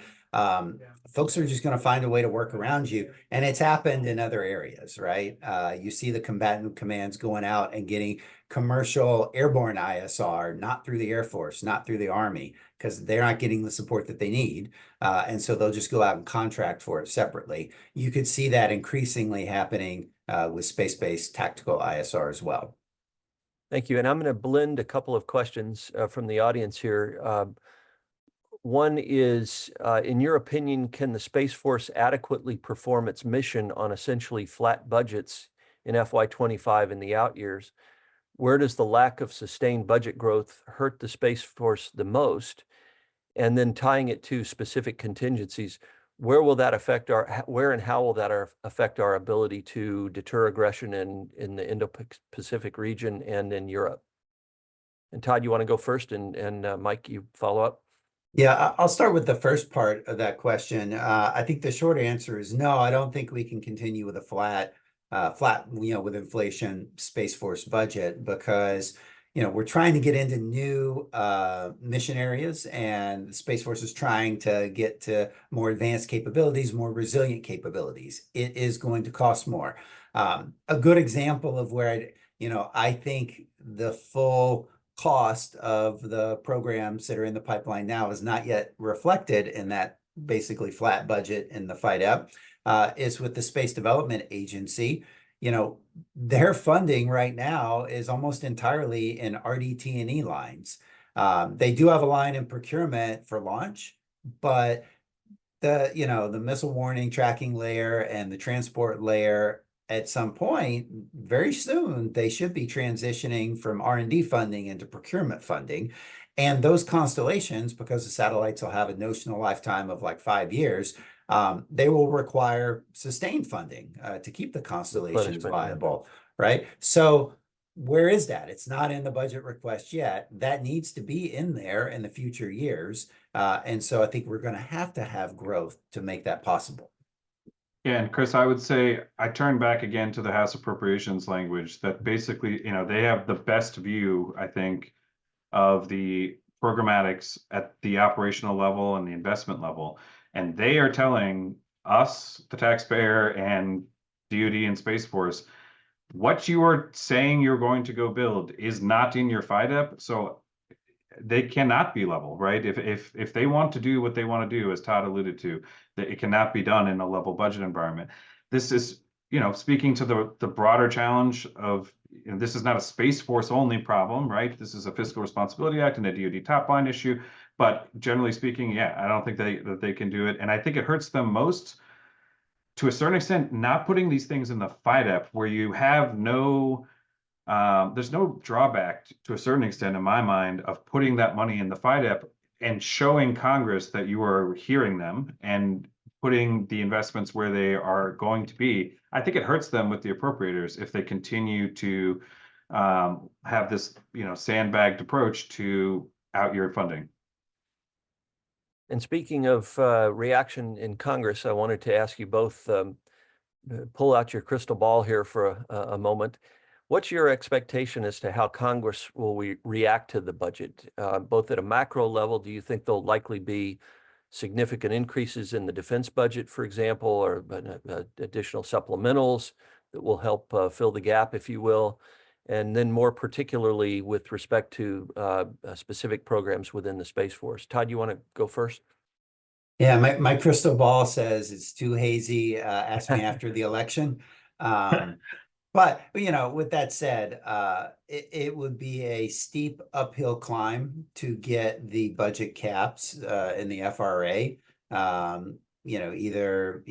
folks are just going to find a way to work around you. And it's happened in other areas, right? You see the combatant commands going out and getting commercial airborne ISR, not through the Air Force, not through the Army, because they're not getting the support that they need. And so they'll just go out and contract for it separately. You could see that increasingly happening with space-based tactical ISR as well. Thank you. And I'm going to blend a couple of questions from the audience here. One is, in your opinion, can the Space Force adequately perform its mission on essentially flat budgets in FY25 and the out years? Where does the lack of sustained budget growth hurt the Space Force the most? And then tying it to specific contingencies, where will that affect where and how will that affect our ability to deter aggression in the Indo-Pacific region and in Europe? And Todd, you want to go first, and Mike, you follow up? Yeah, I'll start with the first part of that question. I think the short answer is no. I don't think we can continue with a flat, with inflation Space Force budget because, we're trying to get into new mission areas, and the Space Force is trying to get to more advanced capabilities, more resilient capabilities. It is going to cost more. A good example of where I think the full cost of the programs that are in the pipeline now is not yet reflected in that basically flat budget in the FYDP, is with the Space Development Agency. Their funding right now is almost entirely in RDT&E lines. They do have a line in procurement for launch, but the missile warning tracking layer and the transport layer, at some point, very soon, they should be transitioning from R&D funding into procurement funding. And those constellations, because the satellites will have a notional lifetime of like 5 years, they will require sustained funding to keep the constellations viable, right? So where is that? It's not in the budget request yet. That needs to be in there in the future years. And so I think we're going to have growth to make that possible. Yeah, and Chris, I would say I turn back again to the House Appropriations language that basically, they have the best view, I think, of the programmatics at the operational level and the investment level. And they are telling us, the taxpayer, and DOD and Space Force, what you are saying you're going to go build is not in your FYDP. So they cannot be level, right? If they want to do what they want to do, as Todd alluded to, that it cannot be done in a level budget environment. This is, speaking to the broader challenge of, this is not a Space Force only problem, right? This is a Fiscal Responsibility Act and a DoD top line issue. But generally speaking, yeah, I don't think that they can do it. And I think it hurts them most, to a certain extent, not putting these things in the FYDP where you have there's no drawback to a certain extent in my mind of putting that money in the FYDP and showing Congress that you are hearing them and putting the investments where they are going to be. I think it hurts them with the appropriators if they continue to have this, sandbagged approach to out-year funding. And speaking of reaction in Congress, I wanted to ask you both, pull out your crystal ball here for a moment. What's your expectation as to how Congress will react to the budget, both at a macro level? Do you think there'll likely be significant increases in the defense budget, for example, or additional supplementals that will help fill the gap, if you will? And then more particularly with respect to specific programs within the Space Force. Todd, you want to go first? Yeah, my crystal ball says it's too hazy. Ask me after the election. But, with that said, it would be a steep uphill climb to get the budget caps in the FRA, either,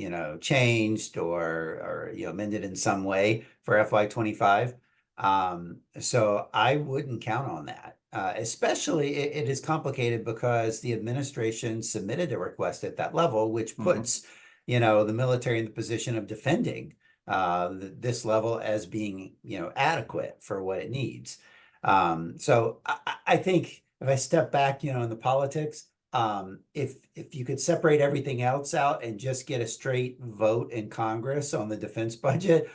changed or amended in some way for FY25. So I wouldn't count on that. Especially it is complicated because the administration submitted a request at that level, which puts, the military in the position of defending this level as being, adequate for what it needs. So I think if I step back, in the politics, if you could separate everything else out and just get a straight vote in Congress on the defense budget,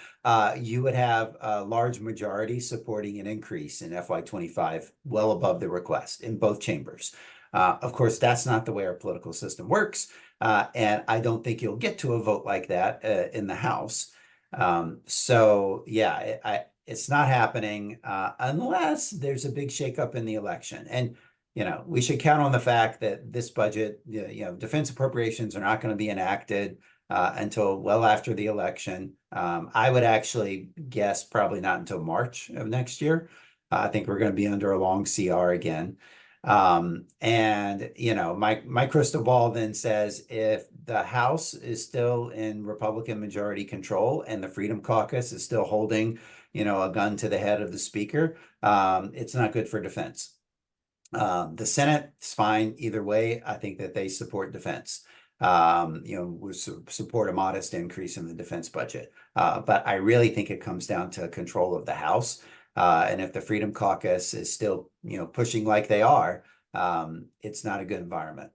you would have a large majority supporting an increase in FY25 well above the request in both chambers. Of course, that's not the way our political system works. And I don't think you'll get to a vote like that in the House. So yeah, it's not happening unless there's a big shakeup in the election. And, we should count on the fact that this budget, defense appropriations are not going to be enacted until well after the election. I would actually guess probably not until March of next year. I think we're going to be under a long CR again. And you know, my crystal ball then says if the House is still in Republican majority control and the Freedom Caucus is still holding, you know, a gun to the head of the speaker, it's not good for defense. The Senate is fine either way. I think that they support defense. You know, we support a modest increase in the defense budget. But I really think it comes down to control of the House. And if the Freedom Caucus is still, you know, pushing like they are, it's not a good environment.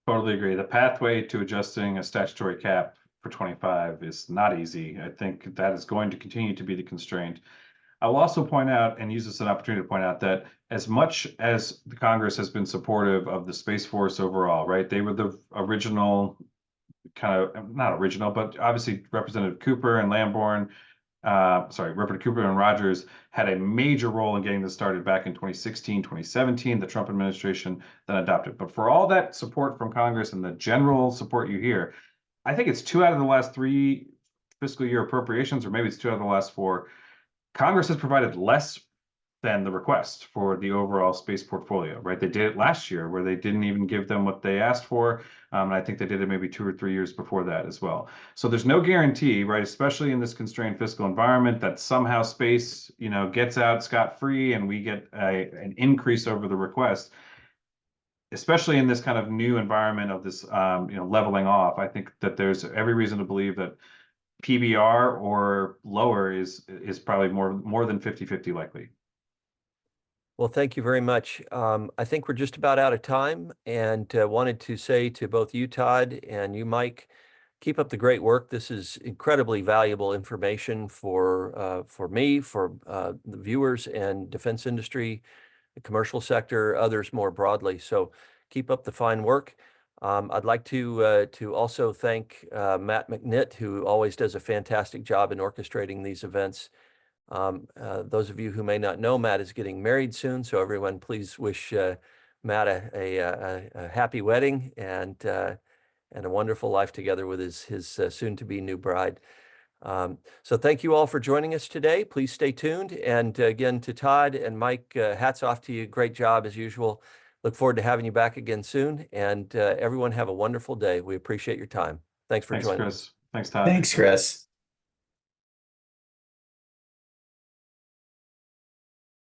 Totally agree. The pathway to adjusting a statutory cap for 25 is not easy. I think that is going to continue to be the constraint. I will also point out and use this as an opportunity to point out that as much as the Congress has been supportive of the Space Force overall, right? They were the original kind of, not original, but obviously Representative Cooper and Lamborn, Representative Cooper and Rogers had a major role in getting this started back in 2016, 2017, the Trump administration then adopted. But for all that support from Congress and the general support you hear, I think it's 2 out of the last 3 fiscal year appropriations, or maybe it's 2 out of the last 4. Congress has provided less than the request for the overall space portfolio, right? They did it last year where they didn't even give them what they asked for. And I think they did it maybe 2 or 3 years before that as well. So there's no guarantee, right? Especially in this constrained fiscal environment that somehow space, you know, gets out scot-free and we get an increase over the request. Especially in this kind of new environment of this, you know, leveling off, I think that there's every reason to believe that PBR or lower is probably more than 50-50 likely. Well, thank you very much. I think we're just about out of time, and wanted to say to both you, Todd, and you, Mike, keep up the great work. This is incredibly valuable information for me, for the viewers and defense industry, the commercial sector, others more broadly. So keep up the fine work. I'd like to also thank Matt McNitt, who always does a fantastic job in orchestrating these events. Those of you who may not know, Matt is getting married soon, so everyone please wish Matt a happy wedding and a wonderful life together with his soon-to-be new bride. So thank you all for joining us today. Please stay tuned. And again, to Todd and Mike, hats off to you. Great job as usual. Look forward to having you back again soon. And everyone have a wonderful day. We appreciate your time. Thanks for joining us. Chris. Thanks, Todd. Thanks, Chris.